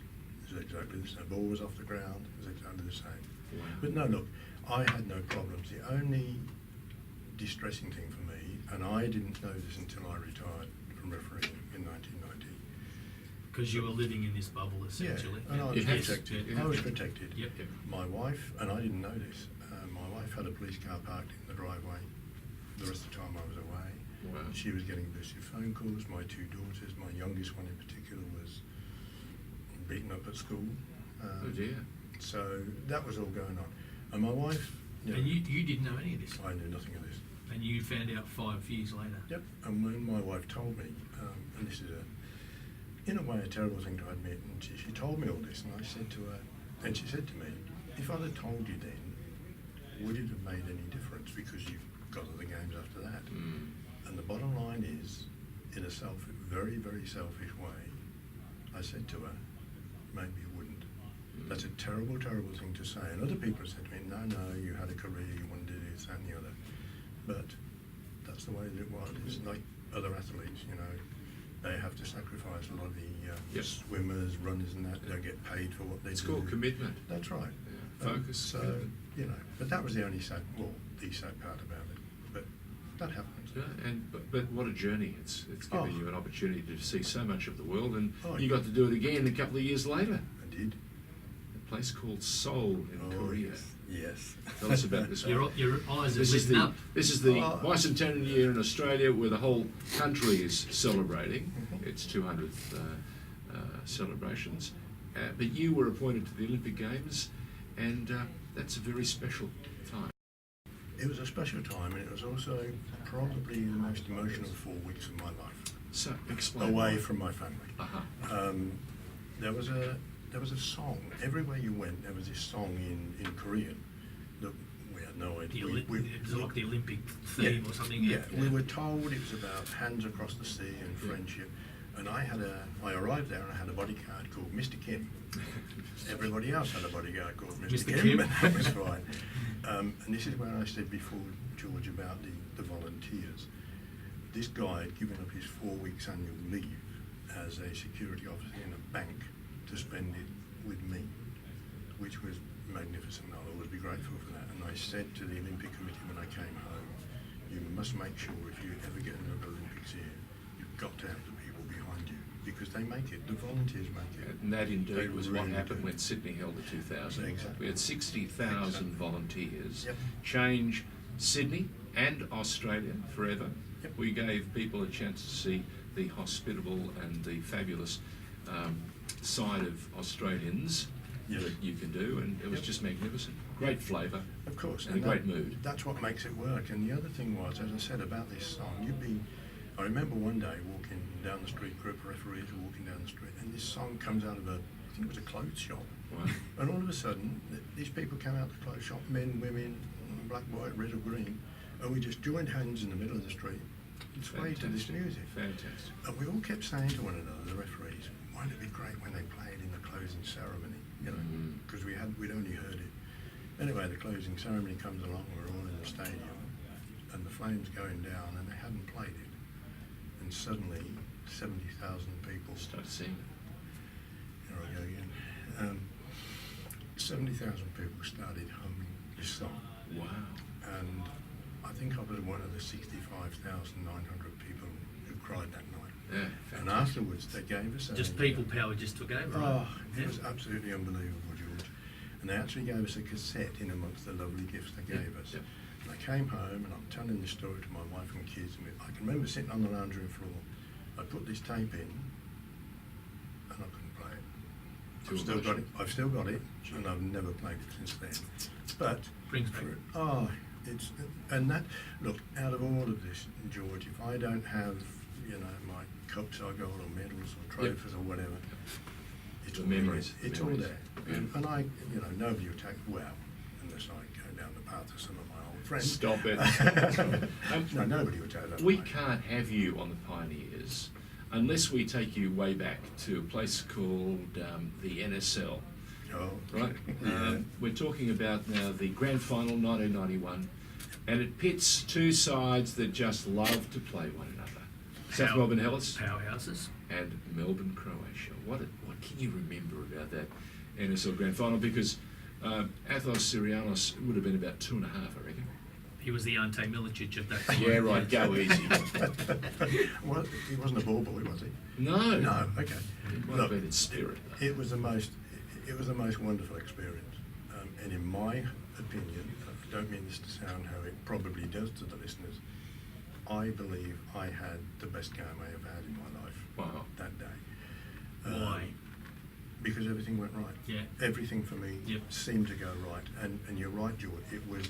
F: it was exactly the same. The ball was off the ground, it was exactly the same.
E: Wow.
F: But no, look, I had no problems. The only distressing thing for me, and I didn't know this until I retired from refereeing in 1990.
D: Because you were living in this bubble, essentially.
F: And I was
E: You have to.
F: protected.
E: You
F: I
E: have
F: was
E: to.
F: protected.
D: Yep.
F: My wife, and I didn't know this, my wife had a police car parked in the driveway the rest of the time I was away.
E: Wow.
F: She was getting abusive phone calls. My 2 daughters, my youngest one in particular, was beaten up at school.
E: Oh dear.
F: So that was all going on. And my wife,
D: And you didn't know any of this.
F: I knew nothing of this.
D: And you found out 5 years later.
F: Yep. And when my wife told me, and this is in a way a terrible thing to admit, and she told me all this, and I said to her, and she said to me, if I'd have told you then, would it have made any difference, because you've got other games after that?
E: Mm.
F: And the bottom line is, in a very, very selfish way, I said to her, maybe it wouldn't. That's a terrible, terrible thing to say. And other people have said to me, no, you had a career, you wanted to do this, that and the other. But that's the way that it was. It's like other athletes, they have to sacrifice a lot of the
E: Yes.
F: swimmers, runners and that. They don't get paid for what they
E: It's
F: do.
E: called commitment.
F: That's right.
E: Yeah. Focus.
F: So,
E: commitment.
F: but that was the only sad part about it. But that happens.
E: Yeah, but what a journey. It's given
F: Oh.
E: you an opportunity to see so much of the world, and
F: Oh,
E: you got to do it again a couple of years later.
F: I did.
E: A place called Seoul in Korea.
F: Yes.
E: Tell us about this one.
D: Your eyes are
E: This is
D: lit
E: the
D: up.
E: bicentennial year in Australia, where the whole country is celebrating
F: Mhm.
E: its 200th celebrations. But you were appointed to the Olympic Games, and that's a very special time.
F: It was a special time, and it was also probably the most emotional 4 weeks of my life,
E: So explain.
F: away
E: why.
F: from my family.
E: Uh-huh.
F: There was a song. Everywhere you went, there was this song in Korean that we had no idea.
D: It was like the Olympic theme or something.
F: Yeah, we were told it was about hands across the sea and friendship. And I arrived there and I had a bodyguard called Mr. Kim. Everybody else had a bodyguard called Mr. Kim, and that was fine. And this is where I said before, George, about the volunteers. This guy had given up his 4 weeks annual leave as a security officer in a bank to spend it with me, which was magnificent. I'll always be grateful for that. And I said to the Olympic Committee when I came home, you must make sure if you ever get another Olympics here, you've got to have the people behind you, because they make it, the volunteers make it.
E: And that indeed
F: They
E: was
F: really
E: what happened
F: do.
E: when Sydney held the 2000.
F: Exactly.
E: We had 60,000
F: Exactly.
E: volunteers
F: Yep.
E: change Sydney and Australia forever.
F: Yep.
E: We gave people a chance to see the hospitable and the fabulous side of Australians
F: Yes.
E: that you can do, and it was
F: Yep.
E: just magnificent. Great flavour.
F: Of course.
E: And a great mood.
F: That's what makes it work. And the other thing was, as I said about this song, I remember one day walking down the street, group of referees were walking down the street, and this song comes out of I think it was a clothes shop.
E: Wow.
F: And all of a sudden, these people came out the clothes shop, men, women, black, white, red or green, and we just joined hands in the middle of the street and swayed to this music.
E: Fantastic.
F: And we all kept saying to one another, the referees, won't it be great when they play it in the closing ceremony? You know, because we'd only heard it. Anyway, the closing ceremony comes along, we're all in the stadium, and the flame's going down, and they hadn't played it. And suddenly, 70,000 people
E: Start seeing
F: Here I go again. 70,000 people started humming this song.
E: it. Wow.
F: And I think I was one of the 65,900 people who cried that night.
E: Yeah,
F: And
E: fantastic.
F: afterwards, they gave us
D: Just people power just took over, right?
F: Oh, it was absolutely unbelievable, George. And they actually gave us a cassette in amongst the lovely gifts they gave us.
E: Yep.
F: And I came home and I'm telling this story to my wife and kids. And I can remember sitting on the lounge room floor. I put this tape in and I couldn't play it.
E: Too
F: I've still got it.
E: emotional.
F: I've still got it, and I've never played it since then. But
D: Brings back.
F: it's and that look out of all of this, George. If I don't have my cups I got or medals or trophies or whatever, it's
E: The
F: all
E: memories,
F: there. It's
E: the
F: all
E: memories.
F: there. And I, nobody will take unless I go down the path of some of my old friends.
E: Stop it.
F: No, nobody will take that.
E: We
F: away.
E: can't have you on the Pioneers unless we take you way back to a place called the NSL,
F: Oh,
E: right?
F: Yeah.
E: We're talking about now the Grand Final 1991, and it pits two sides that just love to play one another. South
D: Power-
E: Melbourne Hellas
D: Powerhouses.
E: and Melbourne Croatia. What can you remember about that NSL Grand Final? Because Athos Sirianos would have been about 2.5, I reckon.
D: He was the Ante Milicic of that time.
E: Yeah, right. Go easy.
F: Well, he wasn't a ball boy, was he?
E: No.
F: No. Okay.
E: It might have been in spirit. though.
F: It was the most wonderful experience, and in my opinion, I don't mean this to sound how it probably does to the listeners. I believe I had the best game I ever had in my life.
E: Wow.
F: That day.
D: Why?
F: Because everything went right.
D: Yeah.
F: Everything for me
D: Yep.
F: seemed to go right, and you're right, George. It was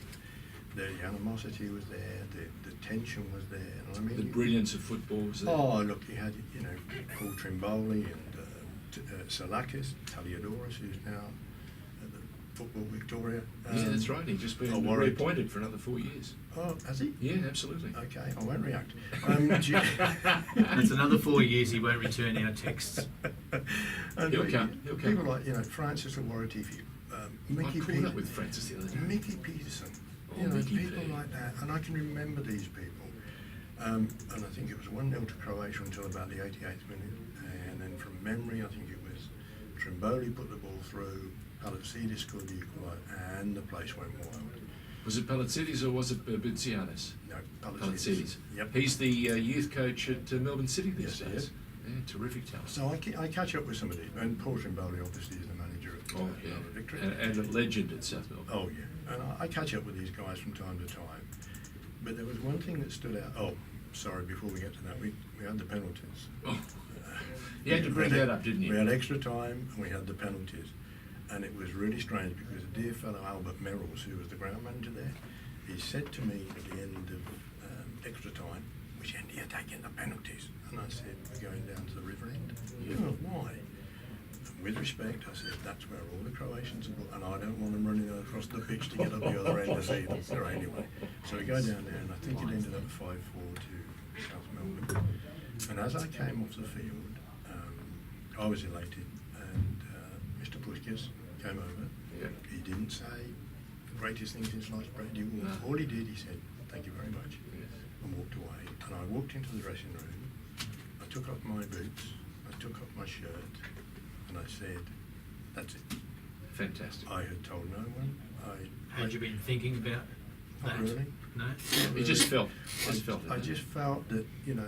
F: the animosity was there, the tension was there, and I mean
E: The brilliance of football was there.
F: Oh, look, you had, Paul Trimboli and Salakis, Taliadoris, who's now at the Football Victoria.
E: Yeah, that's right. He's just been
F: Warwick.
E: reappointed for another 4 years.
F: Oh, has he?
E: Yeah, absolutely.
F: Okay, I won't react.
D: That's another 4 years he won't return our texts.
F: And
E: He'll come, he'll come.
F: People like, Francis Awaratifi, Mickey
E: I caught up with Francis the other day.
F: Mickey Peterson,
E: Oh, Mickey
F: people
E: P.
F: like that, and I can remember these people. And I think it was 1-0 to Croatia until about the 88th minute, and then from memory, I think it was Trimboli put the ball through, Palacidis scored the equaliser, and the place went wild.
E: Was it Palacidis or was it Bitsianis?
F: No,
E: Palacidis.
F: Yep.
E: He's the youth coach at Melbourne City these
F: Yes, he
E: days.
F: is.
E: Yeah, terrific talent.
F: So I catch up with some of these, and Paul Trimboli obviously is the manager at
E: Oh, yeah.
F: Melbourne Victory.
E: And a legend at South Melbourne.
F: Oh yeah, and I catch up with these guys from time to time. But there was one thing that stood out. Oh, sorry, before we get to that, we had the penalties.
E: Oh. You had to bring that up, didn't you?
F: We had extra time and we had the penalties. And it was really strange because a dear fellow Albert Merrills, who was the ground manager there, he said to me at the end of extra time, which end are you taking the penalties? And I said, we're going down to the river end.
E: Yeah.
F: Oh, why? And with respect, I said, that's where all the Croatians are, and I don't want them running across the pitch to get up the other end to see them. So anyway, so we go down there, and I think it ended up 5-4 to South Melbourne. And as I came off the field, I was elated, and Mr. Pushkas came over.
E: Yeah.
F: He didn't say the greatest thing since sliced bread. All he did, he said, "Thank you very much," and walked away. And I walked into the dressing room. I took off my boots. I took off my shirt, and I said, "That's it."
E: Fantastic.
F: I had told no one.
D: Had you been thinking about
F: Not
D: that?
F: really.
D: No?
E: You just felt.
F: I just felt that,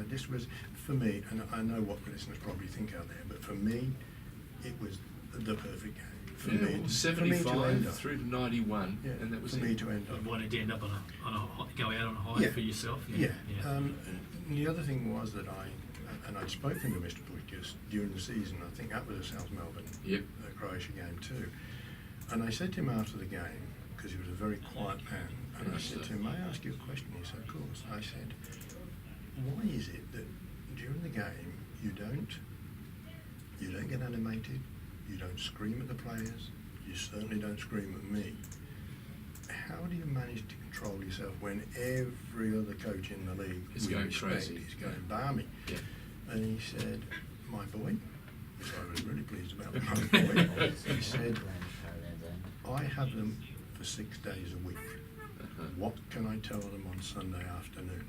F: this was, for me, and I know what the listeners probably think out there, but for me, it was the perfect game. For me,
E: well,
F: for me to
E: 75
F: end up,
E: through to 91,
F: yeah,
E: and that was
F: for me
E: it.
F: to end up.
D: You wanted to end up on a go out on a high
F: Yeah.
D: for yourself?
F: Yeah. And the other thing was that I'd spoken to Mr. Pushkas during the season. I think that was a South Melbourne,
E: Yep.
F: Croatia game too. And I said to him after the game, because he was a very quiet man, and I said to him, "May I ask you a question?" He said, "Of course." I said, "Why is it that during the game you don't get animated, you don't scream at the players, you certainly don't scream at me? How do you manage to control yourself when every other coach in the league
E: Is
F: we
E: going
F: respect
E: crazy.
F: is going balmy?"
E: Yeah.
F: And he said, "My boy," which I was really pleased about, my boy, he said, "I have them for 6 days a week. What can I tell them on Sunday afternoon?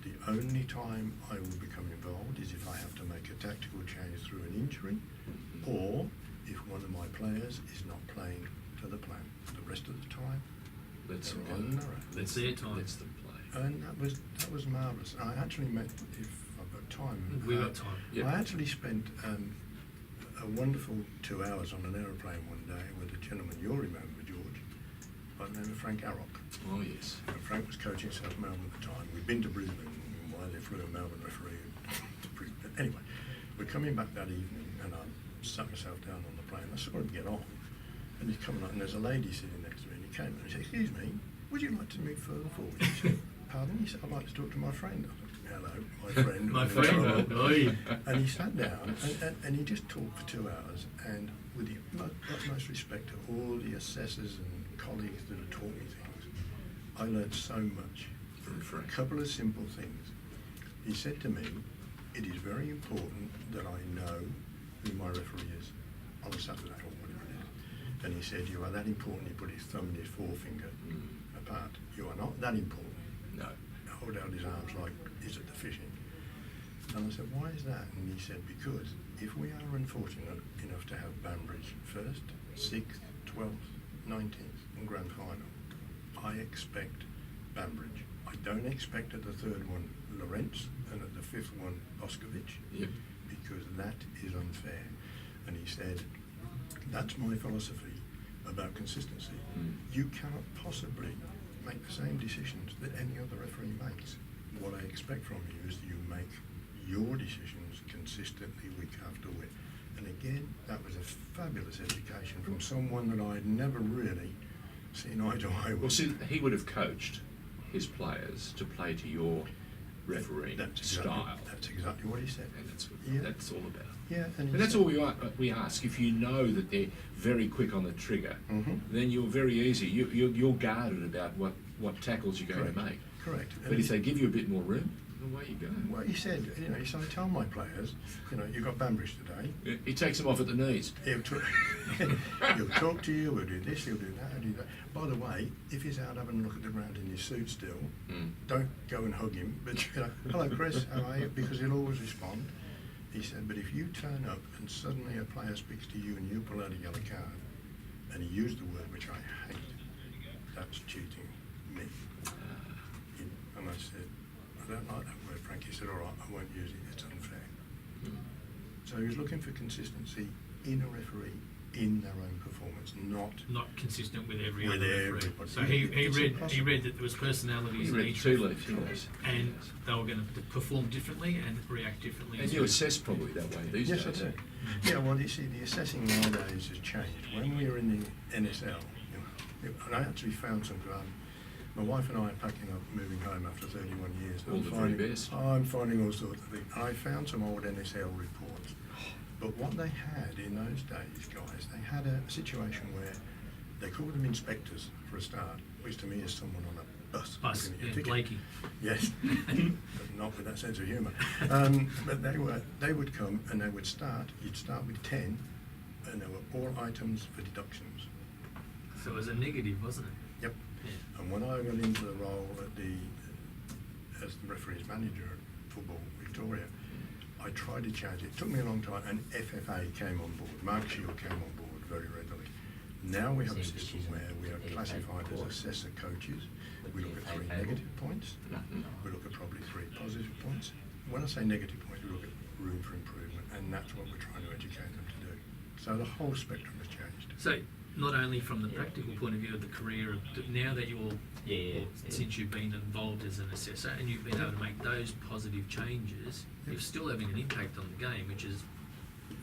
F: The only time I will become involved is if I have to make a tactical change through an injury, or if one of my players is not playing to the plan. The rest of the time,
E: Let's
F: they're
E: go.
F: on their own."
D: That's their time.
E: Let's them play.
F: And that was marvellous. I actually met, if I've got time,
D: We've got time.
E: Yeah.
F: I actually spent a wonderful 2 hours on an aeroplane one day with a gentleman you'll remember, George, by the name of Frank Arrock.
E: Oh, yes.
F: And Frank was coaching South Melbourne at the time. We'd been to Brisbane, why they flew a Melbourne referee to Brisbane. Anyway, we're coming back that evening, and I sat myself down on the plane. I saw him get on, and he's coming up, and there's a lady sitting next to me, and he came and he said, "Excuse me, would you like to move further forward?" He said, "Pardon?" He said, "I'd like to talk to my friend." I said, "Hello, my friend."
D: My friend. Oi.
F: And he sat down, and he just talked for 2 hours, and with the utmost respect to all the assessors and colleagues that had taught me things, I learned so much
E: From
F: from a
E: Frank.
F: couple of simple things. He said to me, "It is very important that I know who my referee is on a Saturday or whatever it is." And he said, "You are that important." He put his thumb and his forefinger apart. "You are not that important."
E: No.
F: Hold out his arms like, "Is it the fishing?" And I said, "Why is that?" And he said, "Because if we are unfortunate enough to have Bambridge first, 6th, 12th, 19th and grand final, I expect Bambridge. I don't expect at the third one Lawrence and at the fifth one Boscovich,
E: Yep.
F: because that is unfair." And he said, "That's my philosophy about consistency. You cannot possibly make the same decisions that any other referee makes. What I expect from you is that you make your decisions consistently week after week." And again, that was a fabulous education from someone that I'd never really seen eye to eye with.
E: Well, see, he would have coached his players to play to your refereeing style.
F: That's exactly what he said.
E: And that's what
F: Yeah.
E: that's all about.
F: Yeah,
E: And
F: he
E: that's
F: said-
E: all we ask. If you know that they're very quick on the trigger,
F: Mhm.
E: then you're very easy. You're guarded about what tackles you're going to
F: Correct.
E: make.
F: Correct.
E: But if they give you a bit more room, away you go.
F: Well, he said, he said, "I tell my players, you've got Bambridge today.
E: He takes them off at the knees.
F: He'll talk to you, we'll do this, he'll do that, he'll do that. By the way, if he's out having a look at the ground in his suit still, don't go and hug him, but, "Hello, Chris, how are you?" Because he'll always respond. He said, "But if you turn up and suddenly a player speaks to you and you pull out a yellow card," and he used the word which I hate, "that's cheating me." And I said, "I don't like that word, Frank." He said, "All right, I won't use it, it's unfair." So he was looking for consistency in a referee in their own performance,
D: Not consistent with every
F: With
D: other referee.
F: everybody.
D: So he
F: It's
D: read
F: impossible.
D: that there was personalities
E: He
D: in
E: read
D: each
E: two
D: referee,
E: leaves,
D: and they were going to perform differently and react differently.
E: And
D: as
E: you
D: well.
E: assess probably that way these
F: Yes,
E: days.
F: I do. Yeah, well, you see, the assessing nowadays has changed. When we were in the NSL, and I actually found some, my wife and I are packing up, moving home after 31 years.
E: All the very best.
F: I'm finding all sorts of things. I found some old NSL reports. But what they had in those days, guys, they had a situation where they called them inspectors for a start, which to me is someone on a Us,
D: Us,
F: looking at your
D: yeah,
F: ticket.
D: Blakey.
F: Yes, but not with that sense of humour. But they would come and they would start. You'd start with 10, and there were all items for deductions.
D: So it was a negative, wasn't it?
F: Yep.
D: Yeah.
F: And when I got into the role as the referee's manager at Football Victoria, I tried to change it. It took me a long time, and FFA came on board. Mark Shield came on board very readily. Now we have a system where we are classified as assessor coaches. We look at 3 negative points. We look at probably 3 positive points. When I say negative points, we look at room for improvement, and that's what we're trying to educate them to do. So the whole spectrum has changed.
D: So not only from the practical point of view of the career, now that you're, since you've been involved as an assessor and you've been able to make those positive changes, you're still having an impact on the game, which is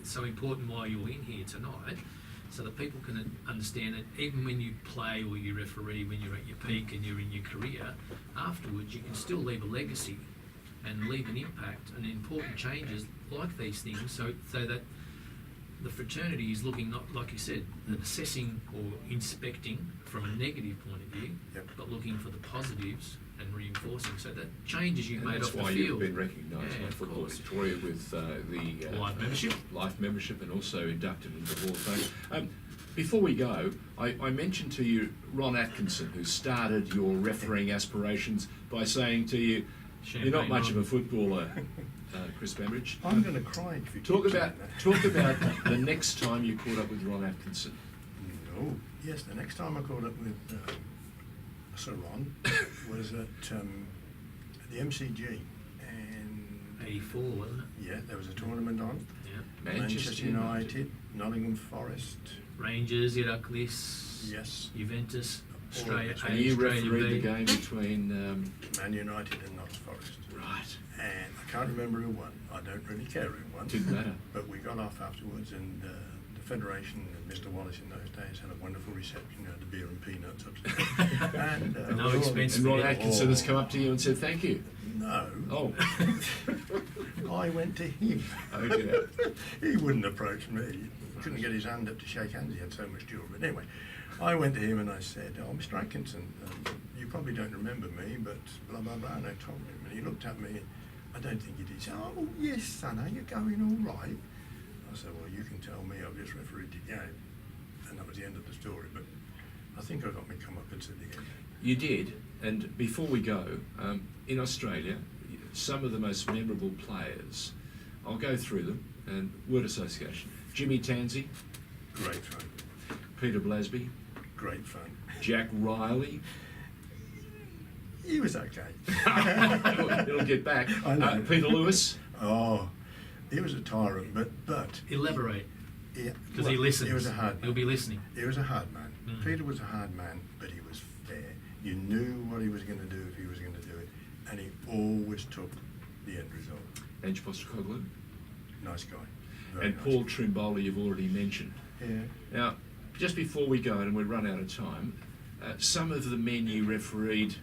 D: so important why you're in here tonight, so that people can understand that even when you play or you referee, when you're at your peak and you're in your career, afterwards you can still leave a legacy and leave an impact and important changes like these things, so that the fraternity is looking, not like you said, assessing or inspecting from a negative point of view, but looking for the positives and reinforcing. So that changes you've made off the field.
E: That's why you've been recognised by Football Victoria with the life membership, and also inducted into the Hall of Fame. Before we go, I mentioned to you Ron Atkinson, who started your refereeing aspirations by saying to you, "You're not much of a footballer, Chris Bambridge."
F: I'm going to cry if you
E: Talk
F: keep
E: about
F: saying that.
E: the next time you caught up with Ron Atkinson.
F: No. Yes, the next time I caught up with Sir Ron was at the MCG, and
D: 84, wasn't it?
F: yeah, there was a tournament on.
D: Yeah.
F: Manchester United, Nottingham Forest.
D: Rangers, Heracles,
F: Yes.
D: Juventus, Australia A,
E: And you
D: Australia
E: refereed
D: B.
E: the game between...
F: Man United and Notts Forest.
E: Right.
F: And I can't remember who won. I don't really care who won.
E: Didn't matter.
F: But we got off afterwards, and the Federation and Mr. Wallace in those days had a wonderful reception, the beer and peanuts upstairs. And
D: No expense.
E: And Ron Atkinson has come up to you and said thank you.
F: No.
E: Oh.
F: I went to him.
E: Oh, dear.
F: He wouldn't approach me. He couldn't get his hand up to shake hands. He had so much jewelry. But anyway, I went to him and I said, "Oh, Mr. Atkinson, you probably don't remember me, but blah, blah, blah." And I told him. And he looked at me. "I don't think you did." He said, "Oh, yes, son, are you going all right?" I said, "Well, you can tell me. I've just refereed the game." And that was the end of the story. But I think I got my comeuppance at the end.
E: You did. And before we go, in Australia, some of the most memorable players, I'll go through them, and word association. Jimmy Tansey.
F: Great fun.
E: Peter Blasby.
F: Great fun.
E: Jack Riley.
F: He was okay.
E: It'll get back.
F: I know.
E: Peter Lewis.
F: Oh, he was a tyrant, but
D: Elaborate,
F: yeah,
D: because he listens.
F: He was a hard man.
D: He'll be listening.
F: He was a hard man.
D: Mm.
F: Peter was a hard man, but he was fair. You knew what he was going to do if he was going to do it, and he always took the end result.
E: Ange Postecoglou.
F: Nice guy. Very
E: And
F: nice
E: Paul
F: guy.
E: Trimbolli, you've already mentioned.
F: Yeah.
E: Now, just before we go, and we run out of time, some of the men you refereed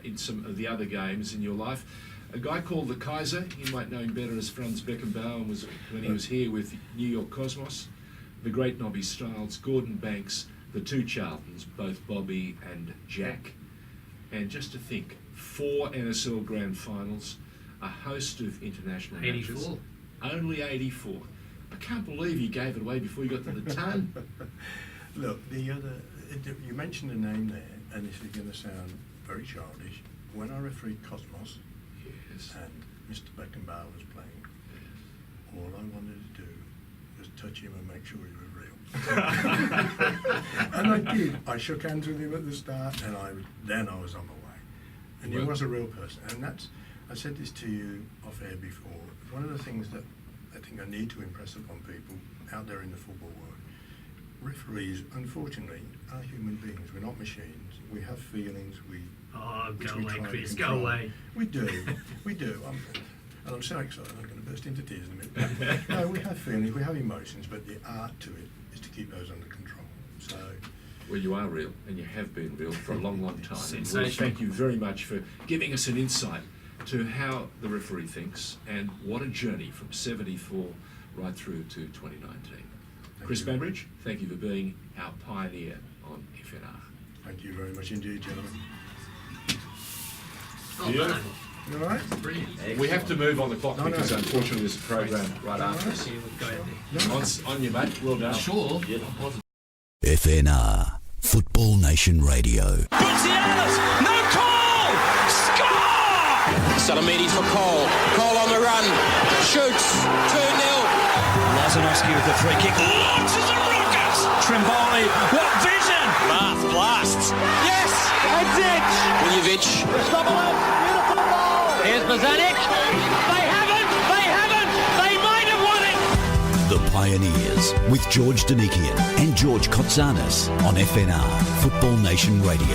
E: in some of the other games in your life, a guy called the Kaiser, you might know him better as Franz Beckenbauer, was when he was here with New York Cosmos, the great Nobby Stiles, Gordon Banks, the two Charltons, both Bobby and Jack. And just to think, 4 NSL Grand Finals, a host of international matches.
D: 84.
E: Only 84. I can't believe you gave it away before you got to the ton.
F: Look, you mentioned a name there, and this is going to sound very childish. When I refereed Cosmos,
E: Yes.
F: and Mr. Beckenbauer was playing, all I wanted to do was touch him and make sure he was real. And I did. I shook hands with him at the start, and then I was on my way. And he
E: Well-
F: was a real person. And I said this to you off air before. One of the things that I think I need to impress upon people out there in the football world, referees, unfortunately, are human beings. We're not machines. We have feelings.
D: Oh,
F: which
D: go
F: we
D: away,
F: try to
D: Chris, go
F: control.
D: away.
F: We do, we do. And I'm so excited, I'm going to burst into tears in a minute. No, we have feelings, we have emotions, but the art to it is to keep those under control. So,
E: Well, you are real, and you have been real for a long, long time. And we
D: Sensational.
E: thank you very much for giving us an insight to how the referee thinks, and what a journey from 74 right through to 2019. Chris
F: you.
E: Bambridge, thank you for being our pioneer on FNR.
F: thank you very much indeed, gentlemen.
D: Oh,
E: Beautiful.
F: You all right?
D: brilliant.
E: We have to move on the clock
F: No,
E: because
F: no.
E: unfortunately there's a program right after us.
D: See you go out there.
E: On you, mate. Well done.
D: Sure.
A: FNR, Football Nation Radio.
B: Butzianis, no call! Score!
C: Salamidi for Cole. Cole on the run. Shoots. 2-0.
B: Lazanovsky with the free kick. Launches and rockets! Trimboli, what vision! Bath blasts. Yes! That's it!
C: Miljevic.
B: Here's Bozanic. They haven't! They might have won it!
A: The Pioneers with George Danikian and George Kotzanis on FNR, Football Nation Radio.